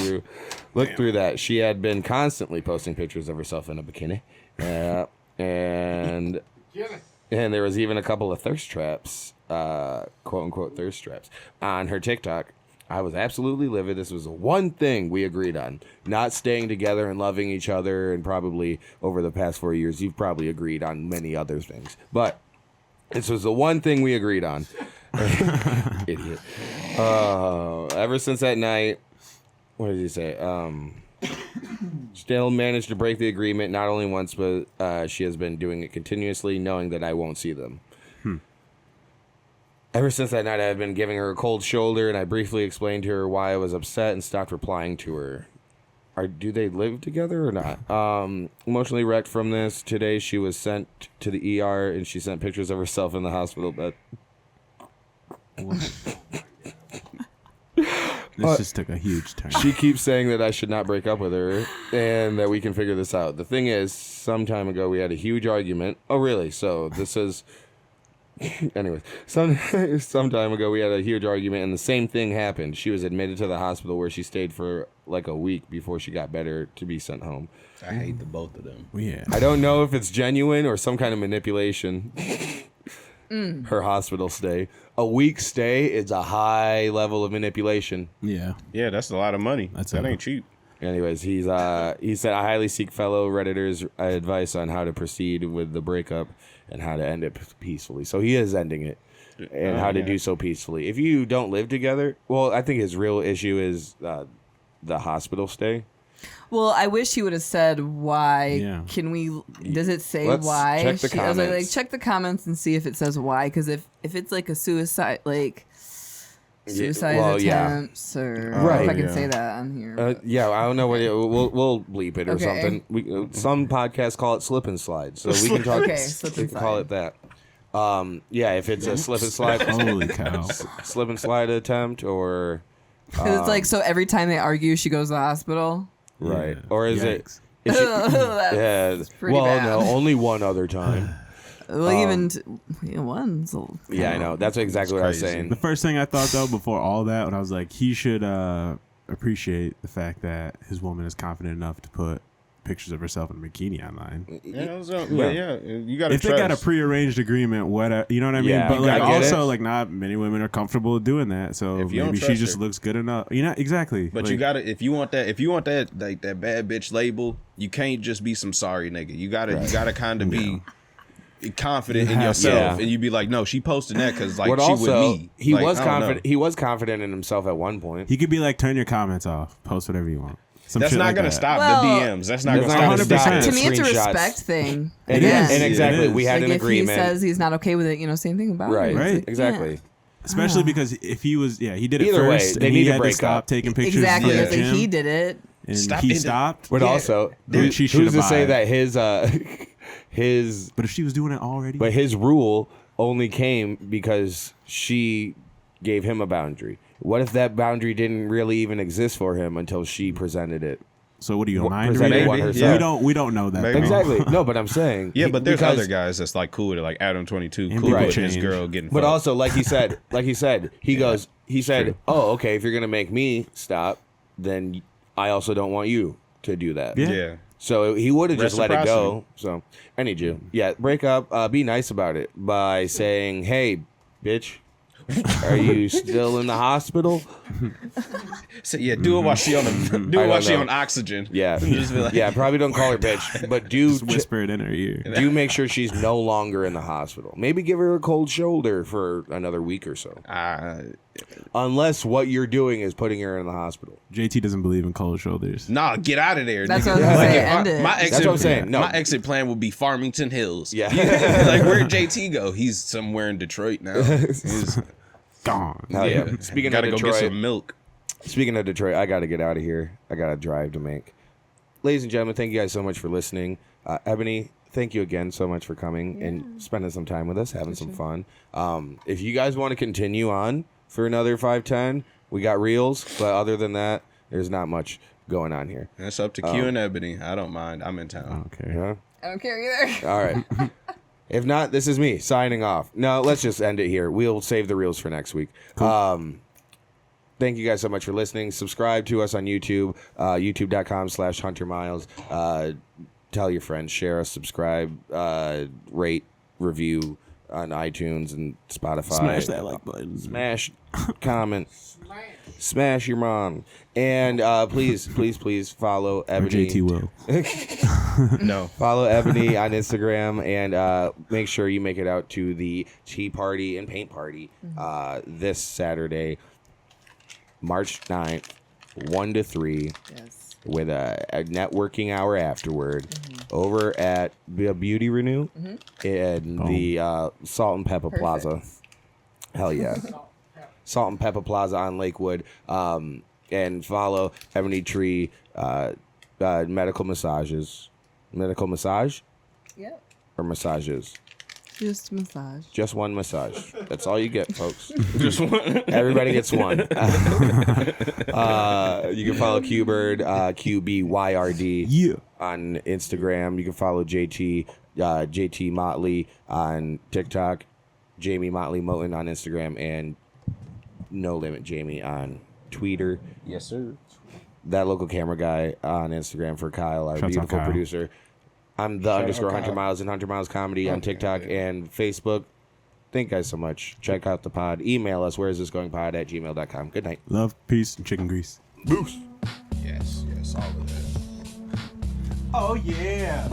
through that. She had been constantly posting pictures of herself in a bikini, and there was even a couple of thirst traps, quote unquote thirst traps, on her TikTok. I was absolutely livid. This was the one thing we agreed on. Not staying together and loving each other, and probably over the past 4 years, you've probably agreed on many other things. But this was the one thing we agreed on. Idiot. Ever since that night, what did he say? Still managed to break the agreement, not only once, but she has been doing it continuously, knowing that I won't see them. Ever since that night, I've been giving her a cold shoulder, and I briefly explained to her why I was upset and stopped replying to her. Do they live together or not? Emotionally wrecked from this. Today, she was sent to the ER, and she sent pictures of herself in the hospital bed. This just took a huge turn. She keeps saying that I should not break up with her and that we can figure this out. The thing is, some time ago, we had a huge argument. Oh, really? So this is... Anyways, some time ago we had a huge argument and the same thing happened. She was admitted to the hospital where she stayed for like a week before she got better to be sent home. I hate the both of them. Yeah. I don't know if it's genuine or some kind of manipulation. Her hospital stay. A week stay is a high level of manipulation. Yeah. Yeah, that's a lot of money. That ain't cheap. Anyways, he said, I highly seek fellow Redditors' advice on how to proceed with the breakup and how to end it peacefully. So he is ending it and how to do so peacefully. If you don't live together, well, I think his real issue is the hospital stay. Well, I wish he would have said why. Yeah. Can we? Does it say Let's why? check the I was like, comments. check the comments and see if it says why. Because if it's like a suicide, like suicide well, yeah. attempts, or I don't know if I can yeah. say that on here. but- Yeah, I don't know what we'll bleep it or Okay. something. Some podcasts call it slip and slide, so we can talk. Okay, slip we and can call it that. Yeah, if it's a slip and slide, Holy cow. slip and slide attempt, or 'Cause it's like, so every time they argue, she goes to the hospital. right, Yeah. or is it? Yikes. Is she, That's yeah. pretty Well, bad. no, only one other time. Well, even one's. Yeah, I know. That's exactly what I was crazy. saying. The first thing I thought, though, before all that, when I was like, he should appreciate the fact that his woman is confident enough to put pictures of herself in a bikini online. Yeah, but you got to If they got a prearranged agreement, what you know what I mean? Yeah, but like I get also it. like not many women are comfortable doing that. So If you don't maybe she trust just her. looks good enough. You know exactly. But like, you gotta if you want that like that bad bitch label, you can't just be some sorry nigga. You gotta kind of be confident in yourself, and you be like, no, she posted that because like But she also, with me. he Like, was I don't know. confident. He was confident in himself at one point. He could be like, turn your comments off, post whatever you want. Some That's shit not like gonna that. stop Well, the DMs. That's not That's gonna not stop. 100%. To me, it's a Screenshots. respect thing. And, is. and exactly, It is. we had Like an if agreement. he says he's not okay with it, same thing about Right, it. It's Right. like, exactly. yeah. Especially because if he was, he did it Either way, first. they and need he to had break stop up. taking pictures. Exactly. in the It's like gym, he did it. and Stop he it. stopped. But also, Then she who's should to say abide. that his But if she was doing it already, but his rule only came because she gave him a boundary. What if that boundary didn't really even exist for him until she presented it? so what are you, a mind presented reader? one herself. We don't know that. Maybe. though. Exactly. No, but I'm saying Yeah, but there's because- other guys that's like cool with it, like Adam 22, And cool people with his change. girl getting. But fucked. also, like he said, he said, "Oh, okay. If you're gonna make me stop, then I also don't want you to do that." Yeah. yeah. So he would have just let it go. Reciprocity. So I need you. Yeah, break up. Be nice about it by saying, "Hey, bitch, are you still in the hospital?" So yeah, do it while she on know. oxygen. Yeah, Just be like- yeah. Probably don't call her bitch, but do Just whisper it in her ear. do make sure she's no longer in the hospital. Maybe give her a cold shoulder for another week or so. Unless what you're doing is putting her in the hospital. JT doesn't believe in cold shoulders. Nah, get out of there. That's nigga. what I was gonna say, if end it. my exit, That's what I'm saying. No. my exit plan would be Farmington Hills. Yeah. Like where'd JT go? He's somewhere in Detroit now. He's, Gone. Hell yeah. Speaking gotta of go Detroit, get some milk. Speaking of Detroit, I got to get out of here. I got a drive to make. Ladies and gentlemen, thank you guys so much for listening. Ebony, thank you again so much for coming and spending some time with us, having some fun. If you guys want to continue on for another 5-10, we got reels. But other than that, there's not much going on here. That's up to Q and Ebony. I don't mind. I'm in town. Okay. Yeah? I don't care either. All right. If not, this is me signing off. No, let's just end it here. We'll save the reels for next week. Thank you guys so much for listening. Subscribe to us on YouTube, youtube.com/Hunter Miles. Tell your friends, share us, subscribe, rate, review on iTunes and Spotify. Smash that like button. Smash, comment, smash your mom. And please follow Or Ebony. JT will. No. Follow Ebony on Instagram and make sure you make it out to the tea party and paint party this Saturday, March 9th, 1 to 3, Yes. with a networking hour afterward over at Beauty Renew in the Salt and Pepper Plaza. Hell yeah. Salt and Pepper Plaza on Lakewood. And follow Ebony Tree medical massages. Medical massage Yep. or massages? Just massage. Just one massage. That's all you get, folks. Just one. Everybody gets one. You can follow Qbird, QBYRD Yeah. on Instagram. You can follow JT Motley on TikTok, Jamie Motley Moten on Instagram, and No Limit Jamie on Twitter. Yes, sir. That local camera guy on Instagram for Kyle, our Shouts out beautiful Kyle. producer. I'm the _ Hunter Miles and Hunter Miles Comedy on TikTok and Facebook. Thank you guys so much. Check out the pod. Email us, whereisthisgoingpod@gmail.com. Good night. Love, peace, and chicken grease. Yes, all of that. Oh, yeah.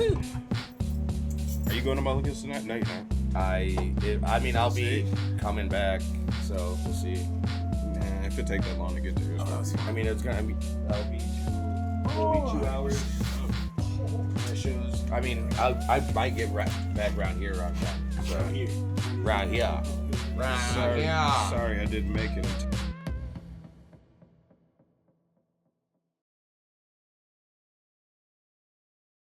Are you going to Mulligan's tonight? No, you're not. I mean, I'll be coming back, so we'll see. Nah, if it take that long to get there, it's fine. I mean, it'll be 2 hours. My shows. I mean, I might get back around here around time. So, around here. Sorry, I didn't make it.